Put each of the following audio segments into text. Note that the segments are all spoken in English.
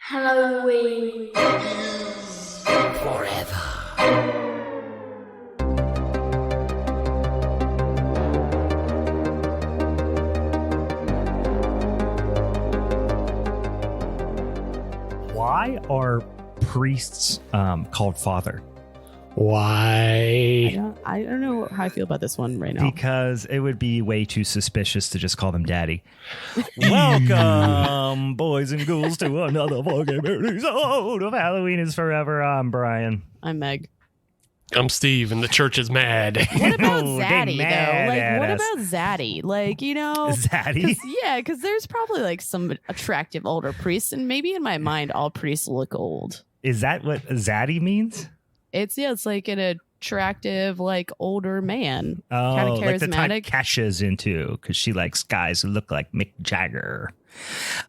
Halloween forever. Why are priests called father? Why? I don't know how I feel about this one right now. Because it would be way too suspicious to just call them daddy. Welcome, boys and ghouls, to another fucking episode of Halloween is Forever. I'm Brian. I'm Meg. I'm Steve, and the church is mad. What about Oh, they Zaddy, mad though? Like, at what us. about Zaddy? Like, you know... Zaddy? Because there's probably, like, some attractive older priests, and maybe in my mind, all priests look old. Is that what Zaddy means? It's like an attractive, like, older man. Oh, Kind of like the type charismatic. Kesha's into, because she likes guys who look like Mick Jagger.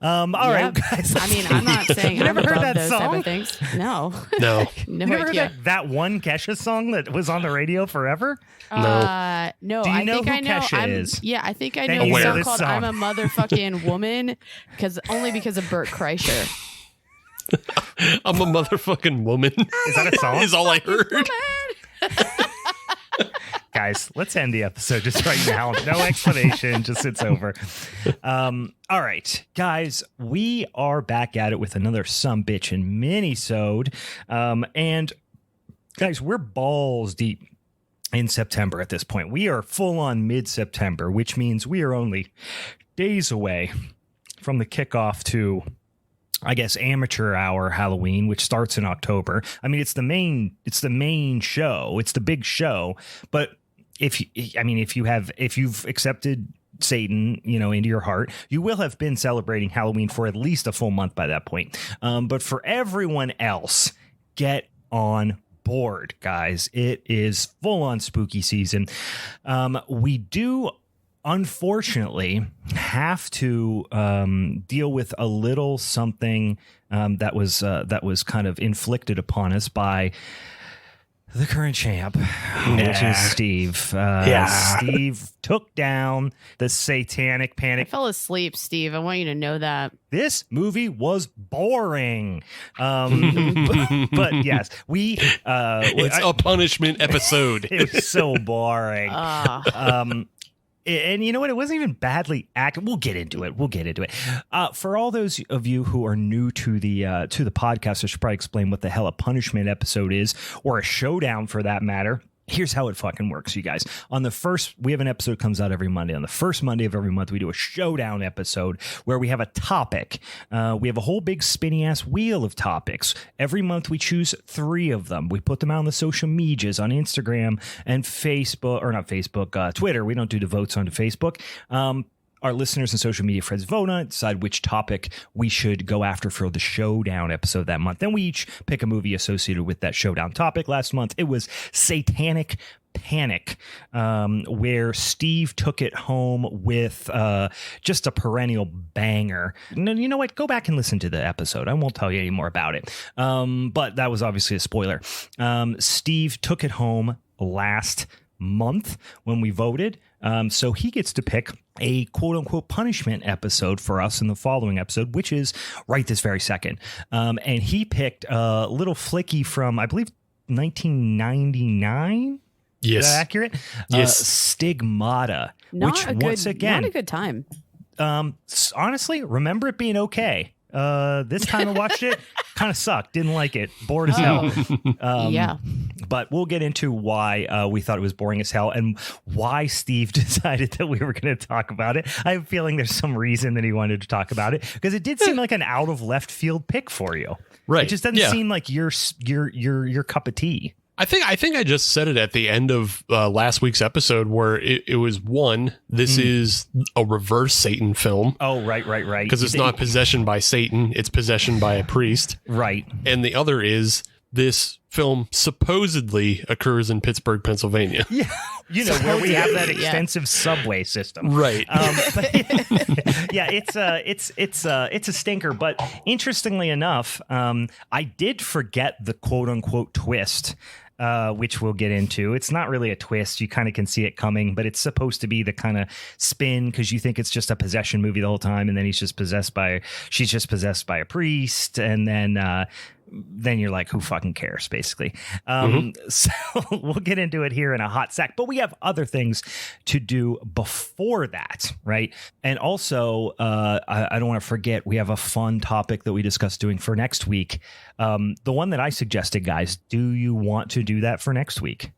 All right, guys. I mean, I'm not saying You I'm never heard above that those song? type of things. No. No. No You never heard idea. that one Kesha song that was on the radio forever? No. Do you I know think who I know. Kesha is? Yeah, I think I Then know you the know song this called song. "I'm a Motherfucking Woman," because Bert Kreischer. I'm a motherfucking woman. Is that a song? Is all I heard. Guys, let's end the episode just right now. No explanation, just it's over. All right, guys, we are back at it with another Sumbitchin' Minisode. And guys, we're balls deep in September at this point. We are full on mid-September, which means we are only days away from the kickoff to, I guess, amateur hour Halloween, which starts in October. I mean, it's the main show. It's the big show. But if you've accepted Satan, into your heart, you will have been celebrating Halloween for at least a full month by that point. But for everyone else, get on board, guys. It is full on spooky season. We do, unfortunately, have to deal with a little something that was kind of inflicted upon us by the current champ, which is Steve. Steve took down the Satanic I Panic. fell asleep, Steve. I want you to know that. This movie was boring. But yes, It's a punishment episode. it was so boring. And you know what? It wasn't even badly acted. We'll get into it. For all those of you who are new to the podcast, I should probably explain what the hell a punishment episode is, or a showdown for that matter. Here's how it fucking works, you guys. We have an episode that comes out every Monday. On the first Monday of every month, we do a showdown episode where we have a topic. We have a whole big spinny ass wheel of topics. Every month we choose 3 of them. We put them out on the social medias on Instagram and Facebook, or not Facebook, Twitter. We don't do the votes on Facebook. Our listeners and social media friends vote on it, decide which topic we should go after for the showdown episode that month. Then we each pick a movie associated with that showdown topic. Last month, it was Satanic Panic, where Steve took it home with just a perennial banger. You know what? Go back and listen to the episode. I won't tell you any more about it. But that was obviously a spoiler. Steve took it home last month when we voted. So he gets to pick a quote unquote punishment episode for us in the following episode, which is right this very second. And he picked a little flicky from, I believe, 1999. Yes. Is that accurate? Yes. Stigmata. Not a good time. Honestly, remember it being okay. This time I watched it, kind of sucked. Didn't like it. Bored as hell. Yeah. But we'll get into why we thought it was boring as hell and why Steve decided that we were going to talk about it. I have a feeling there's some reason that he wanted to talk about it because it did seem like an out of left field pick for you. Right. It just doesn't seem like your cup of tea. I think I just said it at the end of last week's episode where it was this is a reverse Satan film. Oh, right. Because it's not possession by Satan, it's possession by a priest. Right. And the other is this film supposedly occurs in Pittsburgh, Pennsylvania. Yeah. Where we have that extensive subway system. Right. But yeah, it's a stinker. But interestingly enough, I did forget the quote unquote twist which we'll get into. It's not really a twist. You kind of can see it coming, but it's supposed to be the kind of spin because you think it's just a possession movie the whole time, and then she's just possessed by a priest, and then you're like, who fucking cares, basically. So we'll get into it here in a hot sec, but we have other things to do before that, right? And also, I don't want to forget, we have a fun topic that we discussed doing for next week. The one that I suggested, guys, do you want to do that for next week?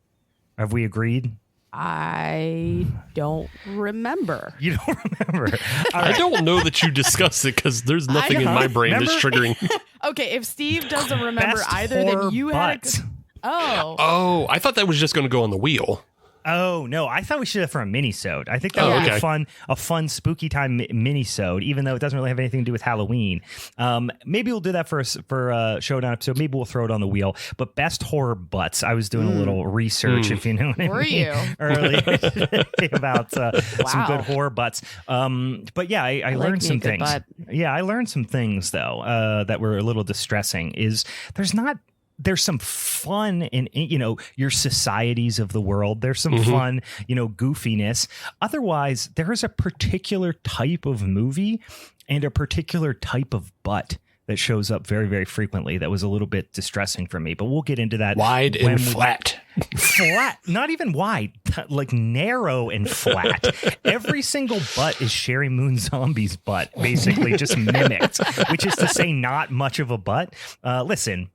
Have we agreed? I don't remember. You don't remember? I don't know that you discussed it because there's nothing in my brain that's triggering. Okay, if Steve doesn't remember Best either, then horror you butts. had Oh. Oh, I thought that was just going to go on the wheel. Oh, no, I thought we should have for a mini-sode. I think that would be a fun spooky time mini-sode, even though it doesn't really have anything to do with Halloween. Maybe we'll do that for a Showdown episode. Maybe we'll throw it on the wheel. But best horror butts. I was doing a little research, if you know what I mean. Were you? Earlier about some good horror butts. But yeah, I learned some things. Yeah, I learned some things, though, that were a little distressing. There's some fun in, your societies of the world. There's some fun, goofiness. Otherwise, there is a particular type of movie and a particular type of butt that shows up very, very frequently that was a little bit distressing for me. But we'll get into that. Wide and flat. Flat, not even wide, like narrow and flat. Every single butt is Sherry Moon Zombie's butt, basically just mimicked, which is to say not much of a butt. Listen,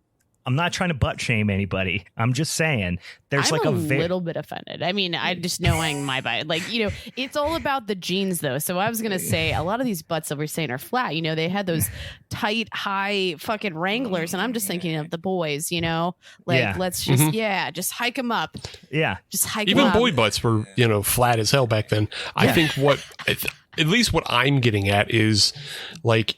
I'm not trying to butt shame anybody. I'm just saying there's I'm like a little bit offended. I mean, I just knowing my butt, it's all about the genes though. So I was going to say a lot of these butts that we're saying are flat. They had those tight, high fucking Wranglers. And I'm just thinking of the boys, let's just, just hike them up. Yeah. Just hike Even them up. boy butts were, flat as hell back then. I think at least what I'm getting at is like,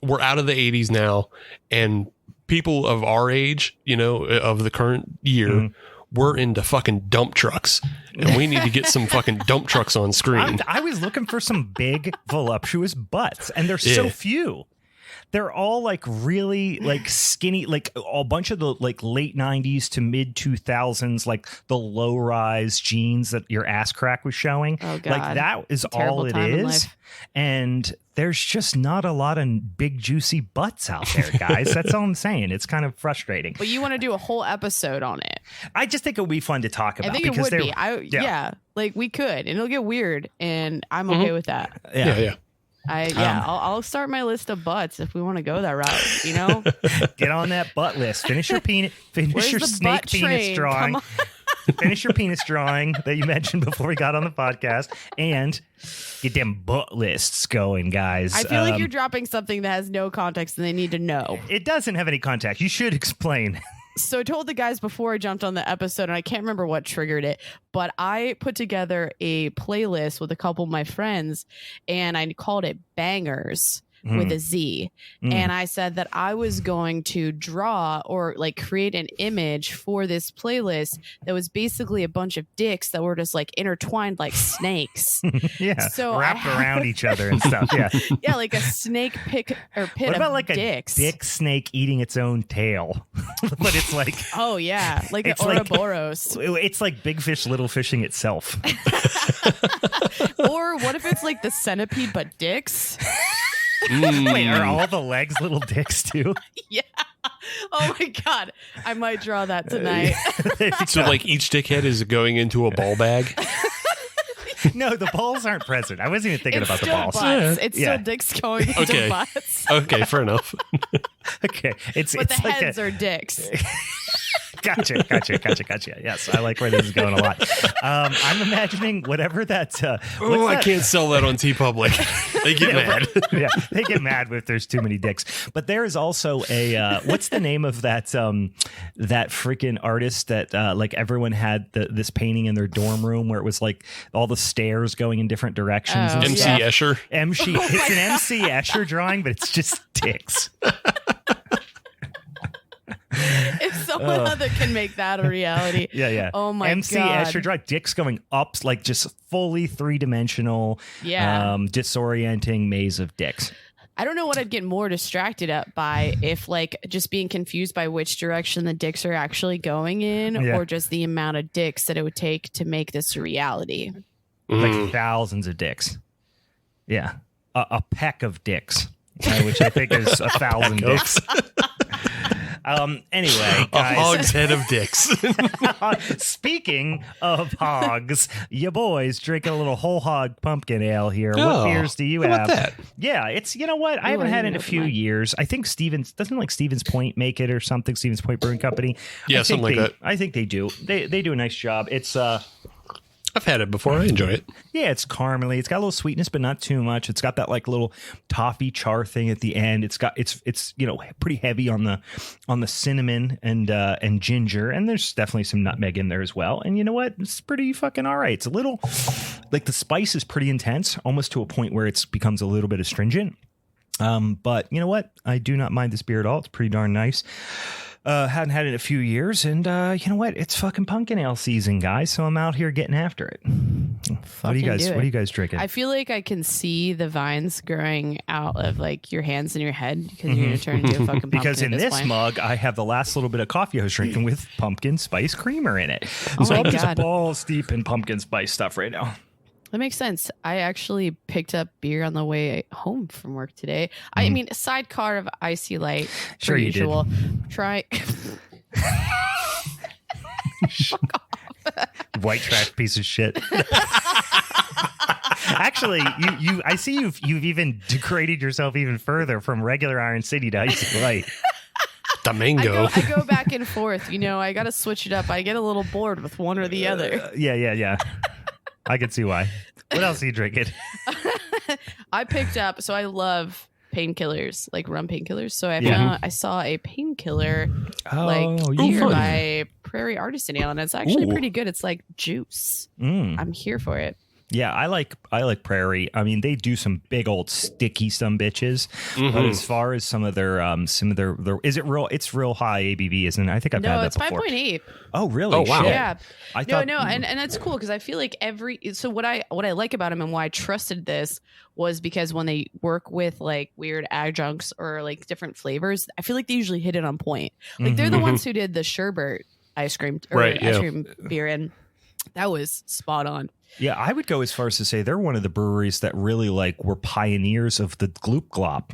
we're out of the 80s now, and people of our age, of the current year, we're into fucking dump trucks, and we need to get some fucking dump trucks on screen. I was looking for some big, voluptuous butts, and there's so few. They're all like really like skinny, like a bunch of the like late 90s to mid 2000s, like the low rise jeans that your ass crack was showing. Oh, God. Like that is all it is. And there's just not a lot of big juicy butts out there, guys. That's all I'm saying. It's kind of frustrating. But you want to do a whole episode on it. I just think it would be fun to talk about. I think it would be. Like we could, and it'll get weird, and I'm okay with that. Yeah. I'll start my list of butts if we want to go that route, Get on that butt list. Finish your penis. Finish your snake penis drawing. Finish your penis drawing that you mentioned before we got on the podcast, and get them butt lists going, guys. I feel like you're dropping something that has no context and they need to know. It doesn't have any context. You should explain. So I told the guys before I jumped on the episode, and I can't remember what triggered it, but I put together a playlist with a couple of my friends, and I called it Bangers with a Z. And I said that I was going to draw or like create an image for this playlist that was basically a bunch of dicks that were just like intertwined like snakes. So wrapped around each other and stuff. Yeah, like a snake pit what about like dicks. A dick snake eating its own tail? But it's like like an Ouroboros. It's like big fish little fishing itself. Or what if it's like the centipede but dicks? Wait, are all the legs little dicks too? Yeah. Oh my God. I might draw that tonight. So like each dickhead is going into a ball bag? No, the balls aren't present. I wasn't even thinking about the balls. It's still dicks going into butts. Okay, fair enough. Okay. But it's the like heads are dicks. Gotcha. Yes, I like where this is going a lot. I'm imagining whatever that. I can't sell that on TeePublic. They get mad. Yeah, they get mad if there's too many dicks. But there is also a what's the name of that that freaking artist that like everyone had this painting in their dorm room where it was like all the stairs going in different directions. And MC stuff. Escher. It's an MC Escher drawing, but it's just dicks. If someone other can make that a reality. Yeah. Oh my MC God. Escher drawing dicks going up like just fully 3-dimensional, disorienting maze of dicks. I don't know what I'd get more distracted up by, if like just being confused by which direction the dicks are actually going in, or just the amount of dicks that it would take to make this a reality. Like thousands of dicks. Yeah. A peck of dicks, which I think is 1,000 dicks. Anyway, guys. A hogshead of dicks. Speaking of hogs, you boys drinking a little whole hog pumpkin ale here. What beers do you have? How about that? Yeah, it's, you know what? I haven't had it in a few years. I think Stevens Point make it or something. Stevens Point Brewing Company. Yeah, something like that. I think they do. They do a nice job. It's I've had it before. I enjoy it. Yeah, it's caramely. It's got a little sweetness, but not too much. It's got that like little toffee char thing at the end. It's pretty heavy on the cinnamon and ginger, and there's definitely some nutmeg in there as well. And you know what? It's pretty fucking all right. It's a little like the spice is pretty intense, almost to a point where it becomes a little bit astringent. But you know what? I do not mind this beer at all. It's pretty darn nice. Hadn't had it in a few years, and you know what? It's fucking pumpkin ale season, guys. So I'm out here getting after it. What are you guys drinking? I feel like I can see the vines growing out of like your hands and your head, because you're gonna turn into a fucking pumpkin. Because in this mug, I have the last little bit of coffee I was drinking with pumpkin spice creamer in it. So I'm just balls deep in pumpkin spice stuff right now. That makes sense. I actually picked up beer on the way home from work today. I mean, sidecar of Icy Light. Sure, you usual. did. Try. White trash piece of shit. Actually, I see you've even degraded yourself even further from regular Iron City to Icy Light. Domingo. I go back and forth. You know, I got to switch it up. I get a little bored with one or the other. Yeah. I can see why. What else are you drinking? I picked up, so I love painkillers, like rum painkillers. So I saw a painkiller here by Prairie Artisan Ale, and it's actually pretty good. It's like juice. I'm here for it. Yeah, I like Prairie. I mean, they do some big old sticky some bitches. But as far as some of their is it real? It's real high ABV, isn't it? I think I've had that before. No, it's 5.8. Oh, really? Oh, wow. Shit. Yeah. And that's cool, because I feel like what I like about them and why I trusted this was because when they work with like weird adjuncts or like different flavors, I feel like they usually hit it on point. Like they're the ones who did the sherbet ice cream beer, and that was spot on. Yeah, I would go as far as to say they're one of the breweries that really like were pioneers of the Gloop Glop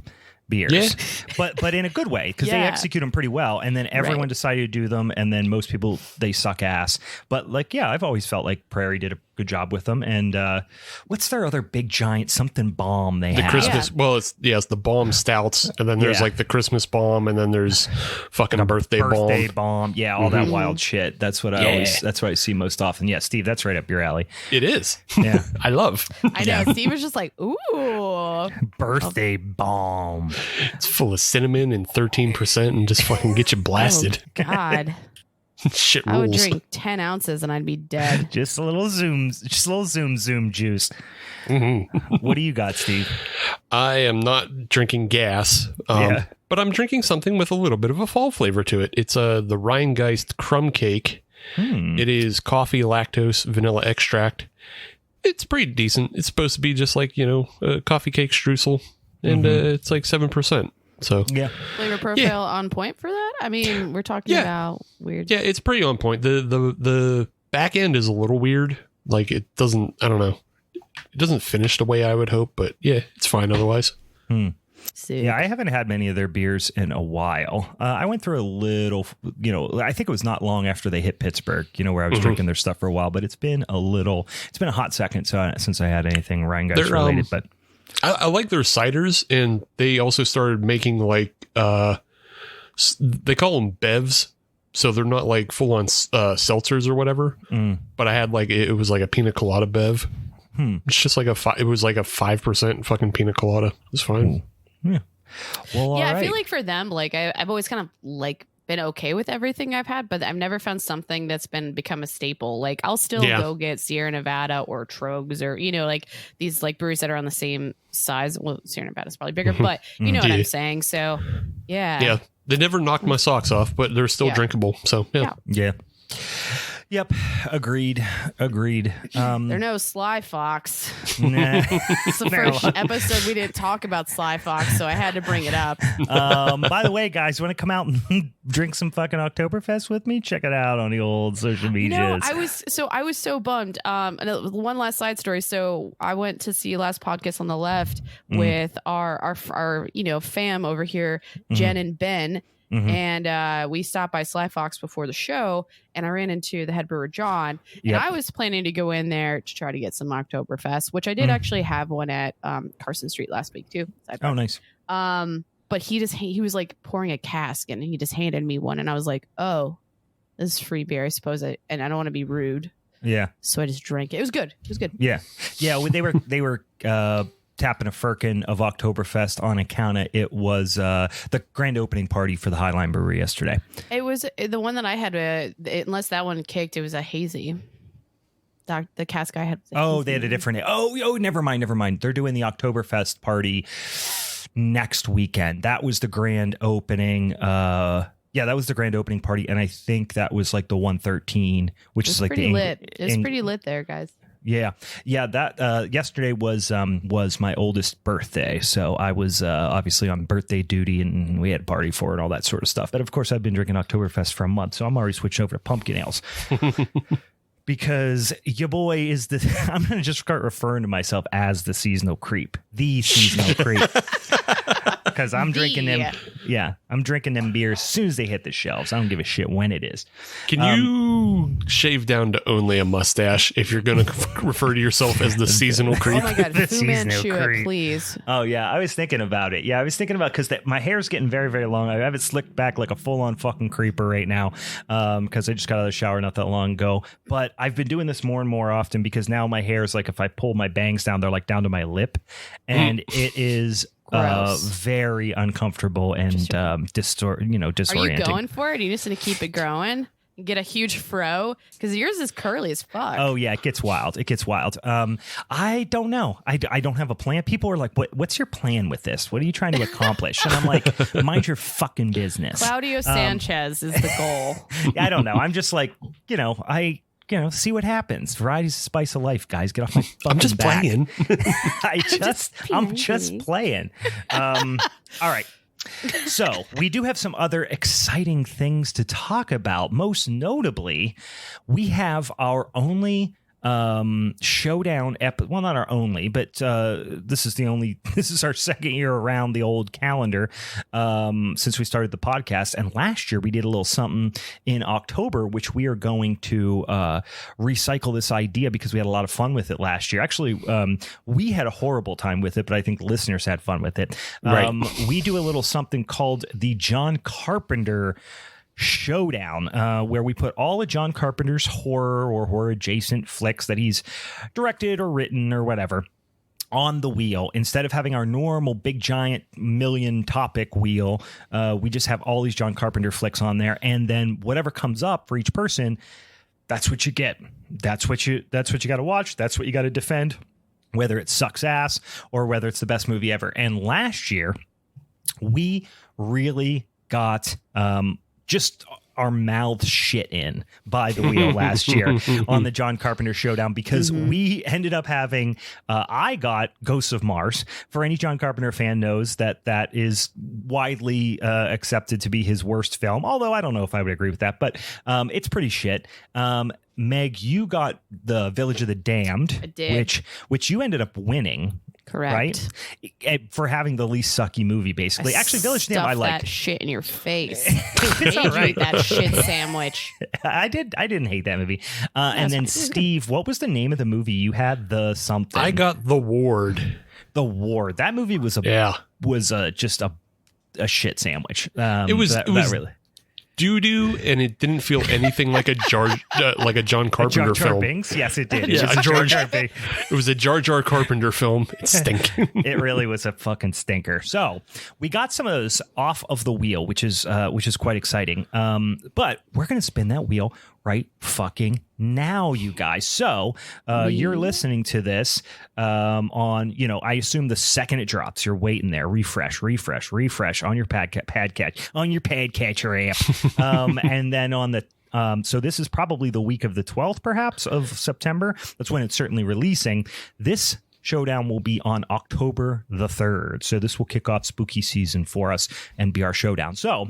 beers, but in a good way, because they execute them pretty well, and then everyone decided to do them, and then most people, they suck ass. But like, yeah, I've always felt like Prairie did a good job with them. And what's their other big giant something bomb they have? The Christmas, it's the bomb stouts, and then there's like the Christmas bomb, and then there's fucking birthday bomb. Yeah, all that wild shit. That's what that's what I see most often. Yeah, Steve, that's right up your alley. It is. Yeah. I love. I know. Steve was just like, ooh, birthday bomb. It's full of cinnamon and 13%, and just fucking get you blasted. Oh, God. Shit rules. I would drink 10 ounces and I'd be dead. Just a little zoom juice. What do you got, Steve? I am not drinking gas, but I'm drinking something with a little bit of a fall flavor to it. It's the Rheingeist crumb cake. It is coffee, lactose, vanilla extract. It's pretty decent. It's supposed to be just like, a coffee cake streusel, and it's like 7%. So flavor profile on point for that. I mean, we're talking about weird. Yeah, it's pretty on point. The back end is a little weird. Like it doesn't. I don't know. It doesn't finish the way I would hope, but yeah, it's fine otherwise. Yeah, I haven't had many of their beers in a while. I went through a little, I think it was not long after they hit Pittsburgh, where I was drinking their stuff for a while, but it's been a hot second since I had anything Rheingeist related, but. I like their ciders, and they also started making like they call them bevs, so they're not like full on seltzers or whatever. But I had like it was like a pina colada bev. It's just like it was like a 5% fucking pina colada. It's fine. Yeah. Well, I feel like for them, like I've always kind of like been okay with everything I've had, but I've never found something that's become a staple. Like I'll still go get Sierra Nevada or Trogs or like these like breweries that are on the same size. Well, Sierra Nevada's probably bigger, but you know what I'm saying. So yeah, they never knocked my socks off, but they're still drinkable. So yeah. Yep. Agreed. They're no Sly Fox. Nah. It's the first episode we didn't talk about Sly Fox, so I had to bring it up. By the way, guys, want to come out and drink some fucking Oktoberfest with me? Check it out on the old social media. No, I was so bummed. And one last side story. So I went to see last podcast on the left with our fam over here, Jen and Ben. Mm-hmm. And we stopped by Sly Fox before the show, and I ran into the head brewer John. And I was planning to go in there to try to get some Oktoberfest, which I did actually have one at Carson Street last week too. Oh, nice. But he was like pouring a cask, and he just handed me one, and I was like, oh, this is free beer, I suppose. And I don't want to be rude. Yeah. So I just drank it. It was good. Yeah. They were tapping a firkin of Oktoberfest on account of it was the grand opening party for the Highline Brewery yesterday. It was the one that I had. Unless that one kicked, it was a hazy. The cask I had. They had a different. Oh, never mind. They're doing the Oktoberfest party next weekend. That was the grand opening. That was the grand opening party, and I think that was like the 113, which is like pretty lit. It's pretty lit there, guys. Yeah. That yesterday was my oldest birthday, so I was obviously on birthday duty, and we had a party for it and all that sort of stuff. But of course, I've been drinking Oktoberfest for a month, so I'm already switching over to pumpkin ales. Because your boy is I'm going to just start referring to myself as the seasonal creep. The seasonal creep. Because I'm drinking them. Yeah, I'm drinking them beers as soon as they hit the shelves. I don't give a shit when it is. Can you shave down to only a mustache if you're going to refer to yourself as the seasonal creep? Oh my God, Fu Manchu creep. it, please. Oh yeah, I was thinking about it. Yeah, I was thinking about because my hair's getting very, very long. I have it slicked back like a full-on fucking creeper right now because I just got out of the shower not that long ago. But I've been doing this more and more often because now my hair is like if I pull my bangs down, they're like down to my lip, and it is. Very uncomfortable and disorienting. Are you going for it? Are you just going to keep it growing? Get a huge fro? Because yours is curly as fuck. Oh, yeah. It gets wild. I don't know. I don't have a plan. People are like, what's your plan with this? What are you trying to accomplish? And I'm like, mind your fucking business. Claudio Sanchez is the goal. I don't know. I'm just like, see what happens. Variety's the spice of life, guys. Get off my fucking I'm just back. playing. I'm just playing. All right. So we do have some other exciting things to talk about. Most notably, we have our only Showdown well, not our only, but this is our second year around the old calendar since we started the podcast. And last year we did a little something in October, which we are going to recycle this idea because we had a lot of fun with it last year. Actually, we had a horrible time with it, but I think listeners had fun with it. Right. We do a little something called the John Carpenter Showdown, where we put all of John Carpenter's horror or horror adjacent flicks that he's directed or written or whatever on the wheel. Instead of having our normal big giant million topic wheel, we just have all these John Carpenter flicks on there, and then whatever comes up for each person, that's what you get. That's what you got to watch. That's what you got to defend, whether it sucks ass or whether it's the best movie ever. And last year we really got just our mouths shit in by the wheel last year on the John Carpenter Showdown because we ended up having I got Ghosts of Mars. For any John Carpenter fan knows that is widely accepted to be his worst film, although I don't know if I would agree with that, but it's pretty shit. Meg, you got the Village of the Damned. I did. Which you ended up winning. Correct. Right? For having the least sucky movie, basically. Actually, Village of the Damned I liked. That shit in your face. It's all right. That shit sandwich. I didn't hate that movie. And then Steve, what was the name of the movie you had? The something. I got The Ward. The Ward. That movie was just a shit sandwich. It was really doo-doo, and it didn't feel anything like a John Carpenter film. Binks? Yes, it did. Yeah, it was a Jar Jar Carpenter film. It stank. It really was a fucking stinker. So we got some of those off of the wheel, which is quite exciting. But we're gonna spin that wheel right fucking now, you guys. So you're listening to this on, I assume the second it drops, you're waiting there, refresh on your podcatcher app. And then on the So this is probably the week of the 12th, perhaps, of September. That's when it's certainly releasing. This showdown will be on October the 3rd. So this will kick off spooky season for us and be our showdown. So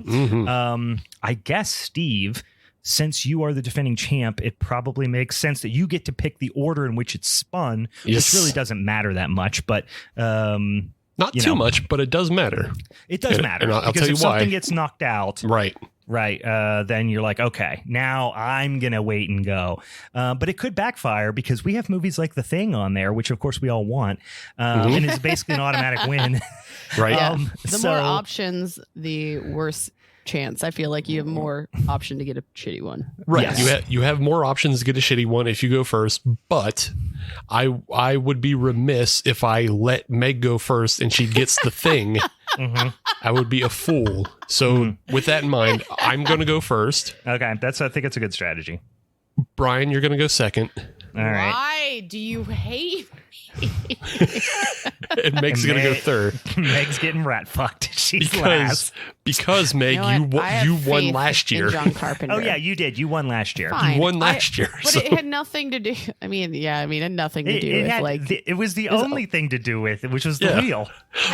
I guess, Steve, since you are the defending champ, it probably makes sense that you get to pick the order in which it's spun, which really doesn't matter that much. But not too much, but it does matter. It does matter. And I'll tell you if why. something gets knocked out. Right. Then you're like, okay, now I'm going to wait and go. But it could backfire because we have movies like The Thing on there, which of course we all want. And it's basically an automatic win. Right. Yeah. The more options, the worse chance. I feel like you have more option to get a shitty one. Right. Yes. You have more options to get a shitty one if you go first, but I would be remiss if I let Meg go first and she gets The Thing. I would be a fool. So with that in mind, I'm going to go first. Okay. I think it's a good strategy. Brian, you're going to go second. All right. Why do you hate me? And Meg's going to go third. Meg's getting rat fucked. She's last. Because Meg, you won last year. John Carpenter. Oh yeah, you did. You won last year. Fine. You won last year. But it had nothing to do. It had nothing to do with it was the only thing to do with it, which was the wheel.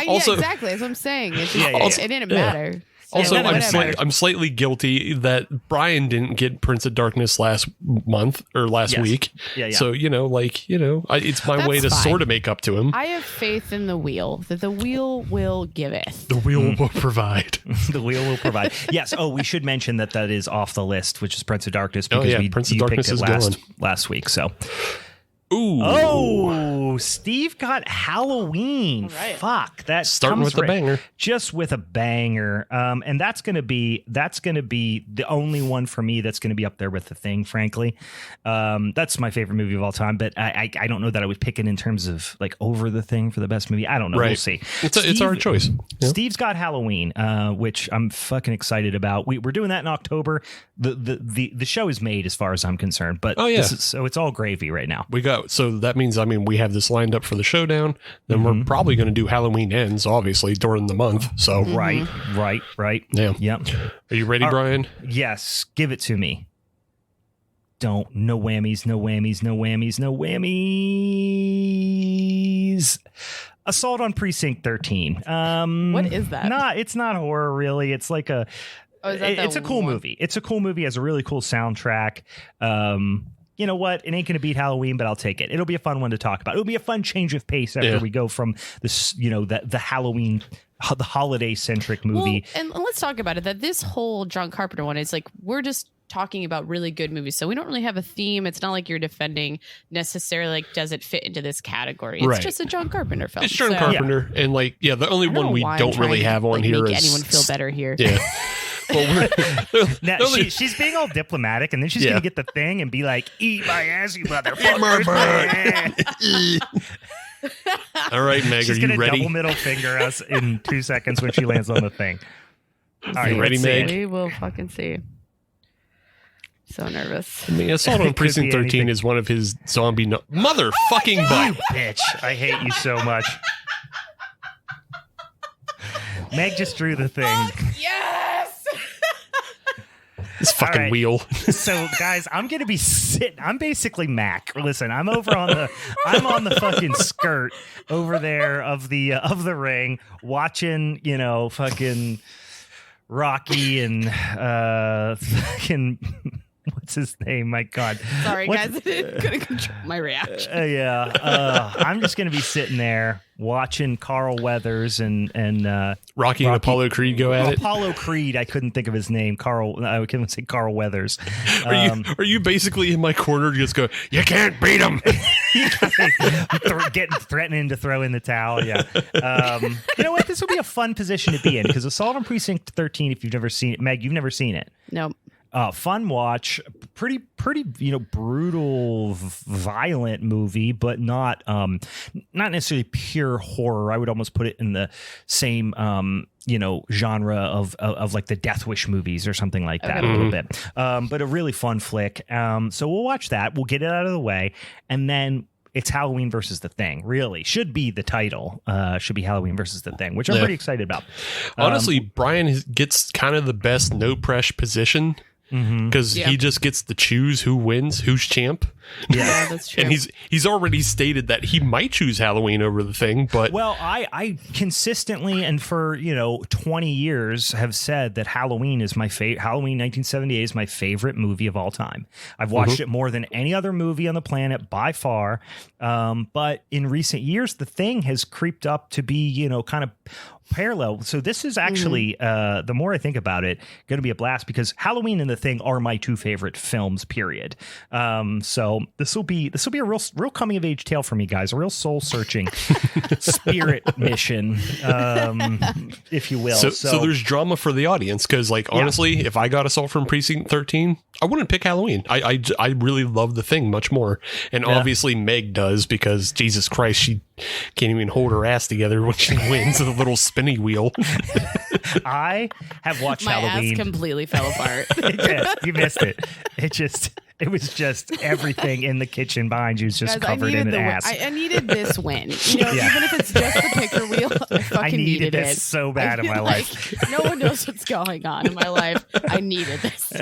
Also, exactly. That's what I'm saying. It's just, it didn't matter. Also, Yeah, I'm slightly guilty that Brian didn't get Prince of Darkness last month or last week. Yeah. So, it's my way to fine. sort of make up to him. I have faith in the wheel, that the wheel will giveth. The wheel will provide. The wheel will provide. Yes. Oh, we should mention that is off the list, which is Prince of Darkness, because Prince of Darkness picked it is last week. So. Ooh. Oh, Steve got Halloween. Right. Fuck. That starting with a banger. Just with a banger. And that's gonna be the only one for me that's gonna be up there with The Thing, frankly. That's my favorite movie of all time, but I don't know that I would pick it in terms of like over The Thing for the best movie. I don't know. Right. We'll see. It's our choice. Yeah. Steve's got Halloween, which I'm fucking excited about. We're doing that in October. The show is made as far as I'm concerned, but so it's all gravy right now. So that means, we have this lined up for the showdown. Then we're probably going to do Halloween Ends, obviously, during the month. So Right. Yeah. Yep. Are you ready, Brian? Yes. Give it to me. No whammies. Assault on Precinct 13. What is that? It's not horror, really. It's like it's a cool movie. It's a cool movie. It has a really cool soundtrack. You know what? It ain't going to beat Halloween, but I'll take it. It'll be a fun one to talk about. It'll be a fun change of pace after we go from this, the Halloween, the holiday centric movie. Well, and let's talk about it. That this whole John Carpenter one is like, we're just talking about really good movies. So we don't really have a theme. It's not like you're defending necessarily like, does it fit into this catery? It's just a John Carpenter film. It's John Carpenter. And the only one we don't really have on here make is... anyone feel better here. Yeah. Well, now, she's being all diplomatic, and then she's going to get The Thing and be like, eat my ass, you motherfucker. Eat my butt. All right, Meg, she's are you ready? She's going to double middle finger us in 2 seconds when she lands on The Thing. All right, you ready, Meg? We will fucking see. So nervous. Assault on Precinct 13 is one of his zombie... motherfucking butt. You bitch. I hate you so much. Meg just drew The Thing. Yes! This fucking wheel. So, guys, I'm gonna be sitting. I'm basically Mac. Listen, I'm on the fucking skirt over there of the ring, watching, fucking Rocky and fucking. What's his name? My God. Sorry, guys. I couldn't control my reaction. I'm just going to be sitting there watching Carl Weathers and Rocky and Apollo Creed go at it. Apollo Creed. I couldn't think of his name. I couldn't say Carl Weathers. Are you basically in my corner? Just go, you can't beat him. Threatening to throw in the towel. Yeah. You know what? This would be a fun position to be in because Assault on Precinct 13. If you've never seen it, Meg, you've never seen it. No. Fun watch, pretty, brutal, violent movie, but not necessarily pure horror. I would almost put it in the same, genre of like the Death Wish movies or something like that a little bit. But a really fun flick. So we'll watch that. We'll get it out of the way, and then it's Halloween versus The Thing. Really should be the title. Should be Halloween versus The Thing, which I'm pretty excited about. Honestly, Brian gets kind of the best no pressure position. because he just gets to choose who wins, who's champ. Yeah, that's true. And he's already stated that he might choose Halloween over the Thing, but well, I consistently and for 20 years have said that Halloween is my favorite. Halloween 1978 is my favorite movie of all time. I've watched it more than any other movie on the planet by far. But in recent years, The Thing has creeped up to be kind of parallel. So this is actually the more I think about it, going to be a blast because Halloween and The Thing are my two favorite films. Period. So this will be a real coming of age tale for me, guys. A real soul searching spirit mission, if you will. So there's drama for the audience because, honestly, if I got Assault from Precinct 13, I wouldn't pick Halloween. I really love The Thing much more, and obviously Meg does because Jesus Christ, she can't even hold her ass together when she wins the little spinny wheel. I have watched My Halloween. ass completely fell apart. Yes, you missed it. It was just everything in the kitchen behind you is just Guys, covered in an ass. I needed this win. Even if it's just the picture wheel, I fucking needed it. this so bad in my life. No one knows what's going on in my life. I needed this.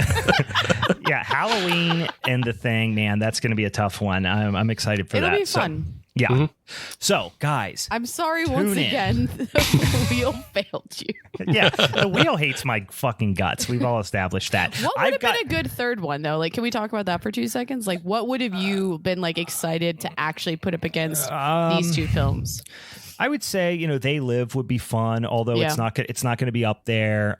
Yeah, Halloween and The Thing, man, that's going to be a tough one. I'm excited for that. It'll be fun. Yeah. So, guys. I'm sorry once in. again the wheel failed you. Yeah, the wheel hates my fucking guts. We've all established that. What would have been a good third one, though? Can we talk about that for 2 seconds? What would have you been, excited to actually put up against these two films? I would say, They Live would be fun, although it's not going to be up there.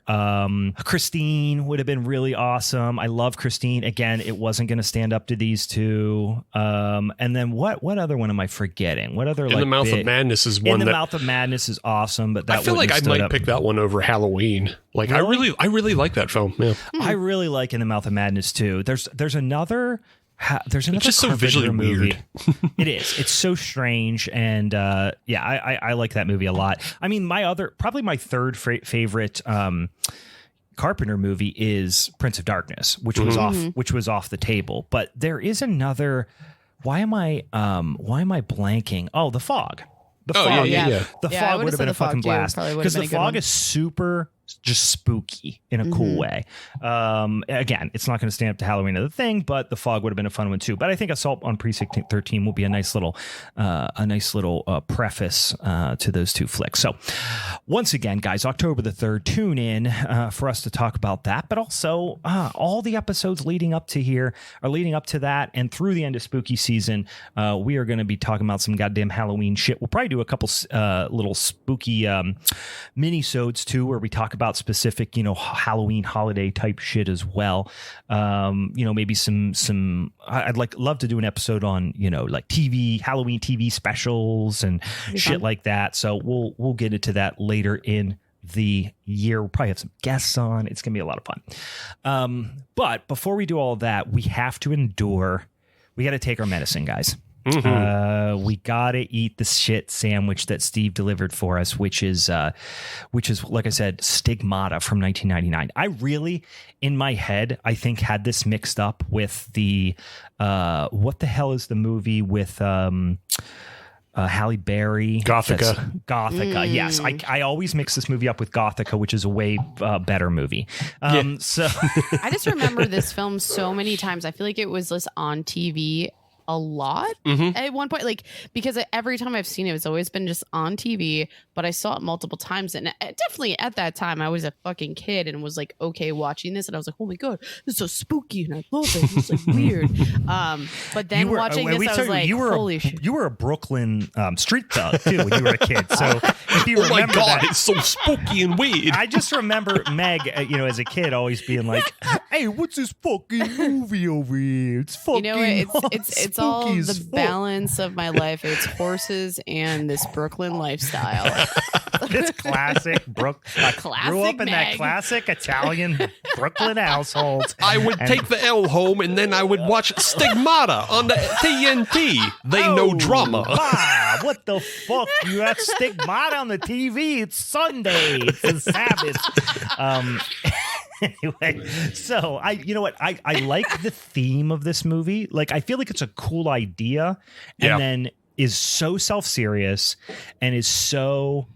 Christine would have been really awesome. I love Christine. Again, it wasn't going to stand up to these two. And then what other one am I forgetting? What other In the Mouth of Madness is one. In the Mouth of Madness is awesome, but that I feel like I might pick that one over Halloween. Really? I really like that film. Yeah. I really like In the Mouth of Madness too. There's another. There's another. It's just so Carpenter visually movie. weird. It is. It's so strange, and I like that movie a lot. I mean, probably my third favorite Carpenter movie is Prince of Darkness, which was off the table. But there is another. Why am I blanking? Oh, The Fog. The Fog. Yeah. The Fog would have been a fucking blast because The Fog is super just spooky in a cool way. Again, it's not going to stand up to Halloween or The Thing, but The Fog would have been a fun one too. But I think Assault on Precinct 13 will be a nice little preface to those two flicks. So once again, guys, October the 3rd, tune in for us to talk about that. But also all the episodes leading up to that and through the end of spooky season, we are going to be talking about some goddamn Halloween shit. We'll probably do a couple little spooky mini-sodes too, where we talk about specific, Halloween holiday type shit as well. Maybe some. I'd love to do an episode on TV Halloween TV specials and shit like that. So we'll get into that later in the year. We'll probably have some guests on. It's gonna be a lot of fun. But before we do all of that, we have to endure. We got to take our medicine, guys. We gotta eat the shit sandwich that Steve delivered for us, which is like I said, Stigmata from 1999. I really, in my head, I think had this mixed up with the what the hell is the movie with Halle Berry? Gothica. Yes, I always mix this movie up with Gothica, which is a way better movie. So I just remember this film so many times. I feel like it was just on TV a lot at one point, because every time I've seen it, it's always been just on TV, but I saw it multiple times, and definitely at that time I was a fucking kid and was okay watching this, and I was like, oh my god, this is so spooky and I love it. It's weird. But then watching this, I was like, holy shit. You were a Brooklyn street thug too when you were a kid. So if you remember, oh my god, that, it's so spooky and weird. I just remember Meg, as a kid, always being like, "Hey, what's this fucking movie over here? It's fucking it's all the balance of my life. It's horses and this Brooklyn lifestyle." This classic grew up in that classic Italian Brooklyn household. I would take the L home, and then I would watch Stigmata on the TNT. They know drama. Wow, what the fuck? You got Stigmata on the TV? It's Sunday. It's the Sabbath. Anyway, so I like the theme of this movie. I feel like it's a cool idea, and then is so self-serious and is so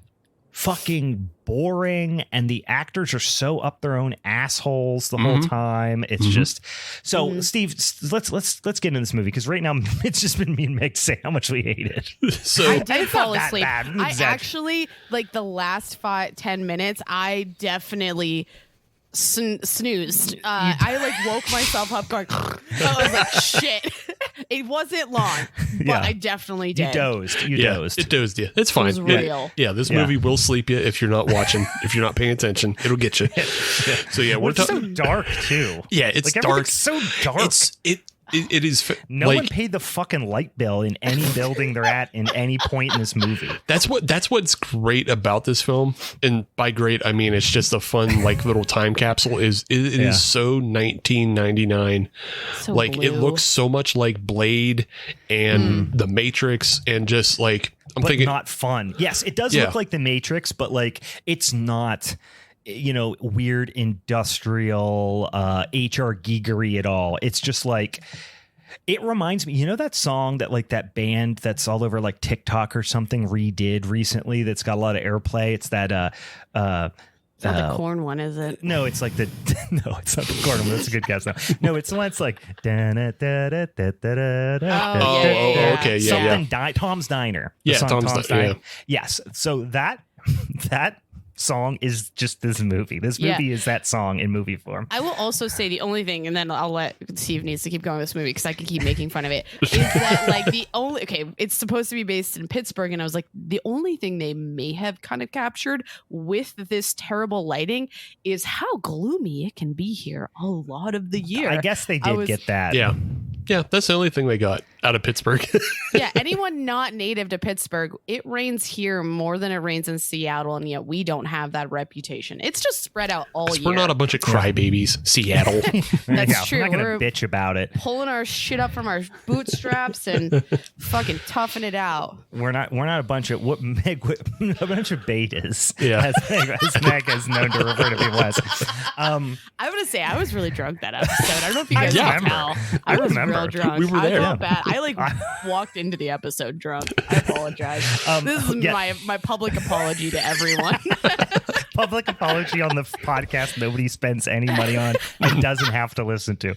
fucking boring, and the actors are so up their own assholes the whole time. It's just so. Steve, let's get into this movie, because right now it's just been me and Meg saying how much we hate it. So I did It's fall not that asleep. bad. I Exactly. actually, like, the last 10 minutes, I definitely snoozed. I like woke myself up going, I was like, shit. It wasn't long, but Yeah. I definitely You did. dozed. You yeah, dozed. it dozed you. It's fine. was real. This movie will sleep you if you're not watching, if you're not paying attention. It'll get you. So yeah, Well, we're it's so talking. dark too. Yeah, it's Like, dark. everything's so dark. It is. No like, one paid the fucking light bill in any building they're at in any point in this movie. That's what's great about this film, and by great I mean it's just a fun like little time capsule. It is so 1999. So like blue. it looks so much like Blade and The Matrix, and just like I'm But thinking not fun. Yes, it does Yeah. look like The Matrix, but like it's not, weird industrial HR geegery at all. It's just like, it reminds me, that song that like that band that's all over like TikTok or something redid recently that's got a lot of airplay. It's that It's not the corn one, is it? no, it's like the no, it's not the corn one. That's a good guess though. No, it's the one that's like okay, yeah, something Tom's Diner. The Yeah, song Tom's Diner, yeah. Yes. So that song is just this movie. This movie is that song in movie form. I will also say the only thing, and then I'll let Steve needs to keep going with this movie because I can keep making fun of it, is that like it's supposed to be based in Pittsburgh, and I was like, the only thing they may have kind of captured with this terrible lighting is how gloomy it can be here a lot of the year. I guess they did get that. Yeah, that's the only thing they got out of Pittsburgh. Yeah, anyone not native to Pittsburgh, it rains here more than it rains in Seattle, and yet we don't have that reputation. It's just spread out all year. We're not a bunch of crybabies, Seattle. That's true. I'm not We're gonna bitch about it. pulling our shit up from our bootstraps and fucking toughing it out. We're not a bunch of a bunch of betas. Yeah. as Meg is known to refer to people as. I'm gonna say I was really drunk that episode. I don't know if you guys can remember. tell. I was remember. real drunk. We were there. I felt bad. I like walked into the episode drunk. I apologize. This is my public apology to everyone. Public apology on the podcast nobody spends any money on and doesn't have to listen to.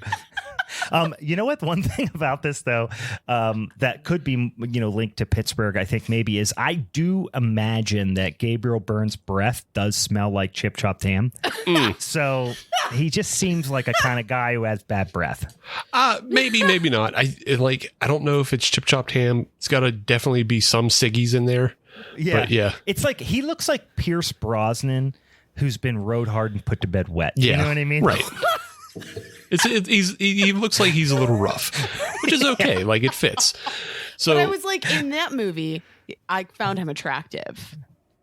You know what? One thing about this, though, that could be, linked to Pittsburgh, I think maybe is I do imagine that Gabriel Byrne's breath does smell like chip chopped ham. So he just seems like a kind of guy who has bad breath. Maybe not. I don't know if it's chip chopped ham. It's got to definitely be some ciggies in there. Yeah. But yeah. It's like he looks like Pierce Brosnan, who's been rode hard and put to bed wet. Yeah. You know what I mean? Right. He looks like he's a little rough, which is okay. Like it fits. So But I was like, in that movie, I found him attractive.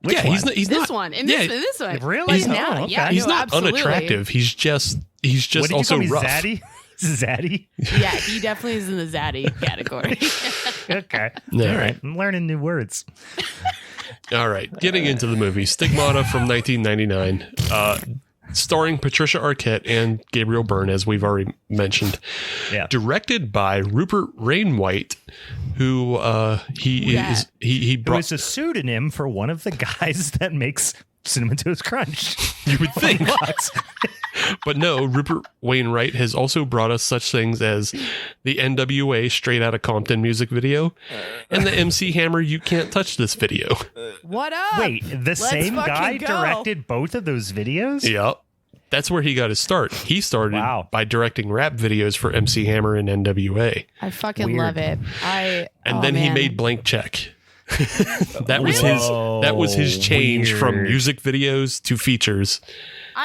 Which yeah, one? he's This not one. In yeah, this one. Really? Like now, Oh, okay. yeah, he's no, not absolutely. unattractive. He's just What did also you call rough. me, Zaddy? Zaddy? Yeah, he definitely is in the zaddy category. Okay. Yeah. All right. I'm learning new words. All right, getting into the movie Stigmata from 1999, starring Patricia Arquette and Gabriel Byrne, as we've already mentioned. Yeah. Directed by Rupert Wainwright, who he It brought. was a pseudonym for one of the guys that makes Cinnamon Toast Crunch. You would think. Bucks. But no, Rupert Wainwright has also brought us such things as the NWA Straight Outta Compton music video and the MC Hammer You Can't Touch This video. What up? Wait, the same fucking guy go. directed both of those videos? Yep. That's where he got his start. He started Wow. by directing rap videos for MC Hammer and NWA. I fucking Weird. love it. And then he made Blank Check. That was his change from Weird. music videos to features.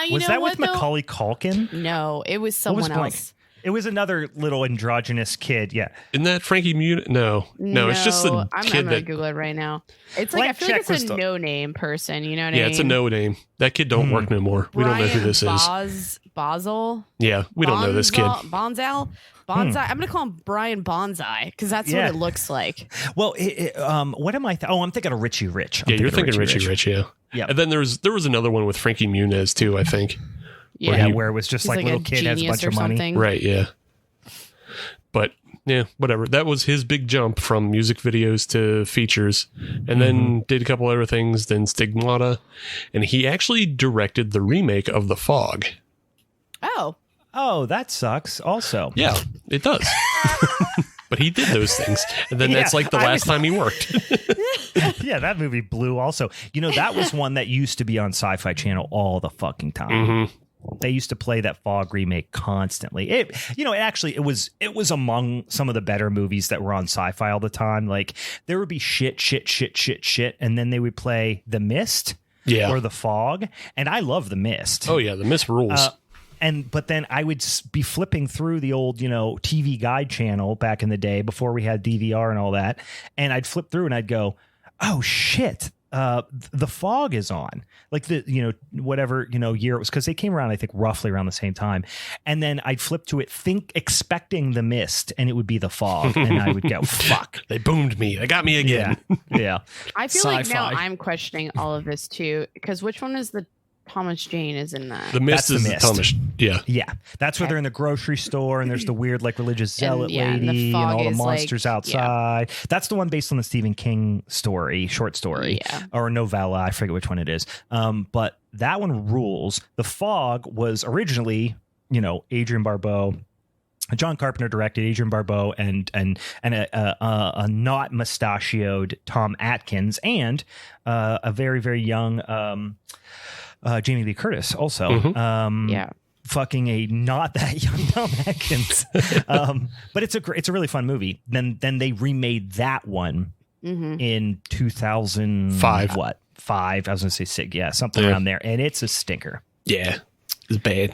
You Was know that what, with though? Macaulay Culkin? No, it was What was someone Blank? else. It was another little androgynous kid. Yeah. Isn't that Frankie Muniz? No, it's just a I'm kid gonna that. Google it right now. It's Blank like I feel Check like was it's a the- no-name person. You know what I mean? Yeah, it's a no name. That kid don't work no more. We don't know who this is. Basel. Yeah, we don't know this kid. Bonsai. I'm gonna call him Brian Bonsai because that's Yeah. what it looks like. Well, what am I? I'm thinking of Richie Rich. Yeah, you're thinking Richie Rich, yeah. Yeah. And then there was another one with Frankie Muniz too, I think. Yeah, he- where it was just He's like like little a kid has a genius bunch or of money. something. Right, yeah. But yeah, whatever. That was his big jump from music videos to features, and then did a couple other things, then Stigmata, and he actually directed the remake of The Fog. Oh, that sucks also. Yeah, it does. But he did those things, and then that's like the last time he worked. Yeah, that movie blew also. You know, that was one that used to be on Sci-Fi Channel all the fucking time. They used to play that Fog remake constantly. It was among some of the better movies that were on Sci-Fi all the time. Like, there would be shit, and then they would play The Mist or The Fog, and I love The Mist. Oh yeah, The Mist rules. But then I would be flipping through the old, TV guide channel back in the day before we had DVR and all that. And I'd flip through and I'd go, oh shit, The Fog is on. Like whatever, year it was, because they came around, I think, roughly around the same time. And then I'd flip to it, expecting The Mist, and it would be The Fog. And I would go, fuck. They boomed me. They got me again. Yeah. I feel like now I'm questioning all of this too, because which one is the Thomas Jane is in that? The Mist is The Mist. Thomas. Yeah. That's where they're in the grocery store and there's the weird like religious zealot and lady and all the monsters like, outside. That's the one based on the Stephen King short story or novella. I forget which one it is. But that one rules. The Fog was originally, Adrian Barbeau. John Carpenter directed, Adrian Barbeau and a not mustachioed Tom Atkins and a very, very young Jamie Lee Curtis also. Fucking a not that young Tom Atkins. But it's a really fun movie. Then they remade that one in 2005. What? 5? I was gonna say 6. Yeah, something around there. And it's a stinker. Yeah. It's bad.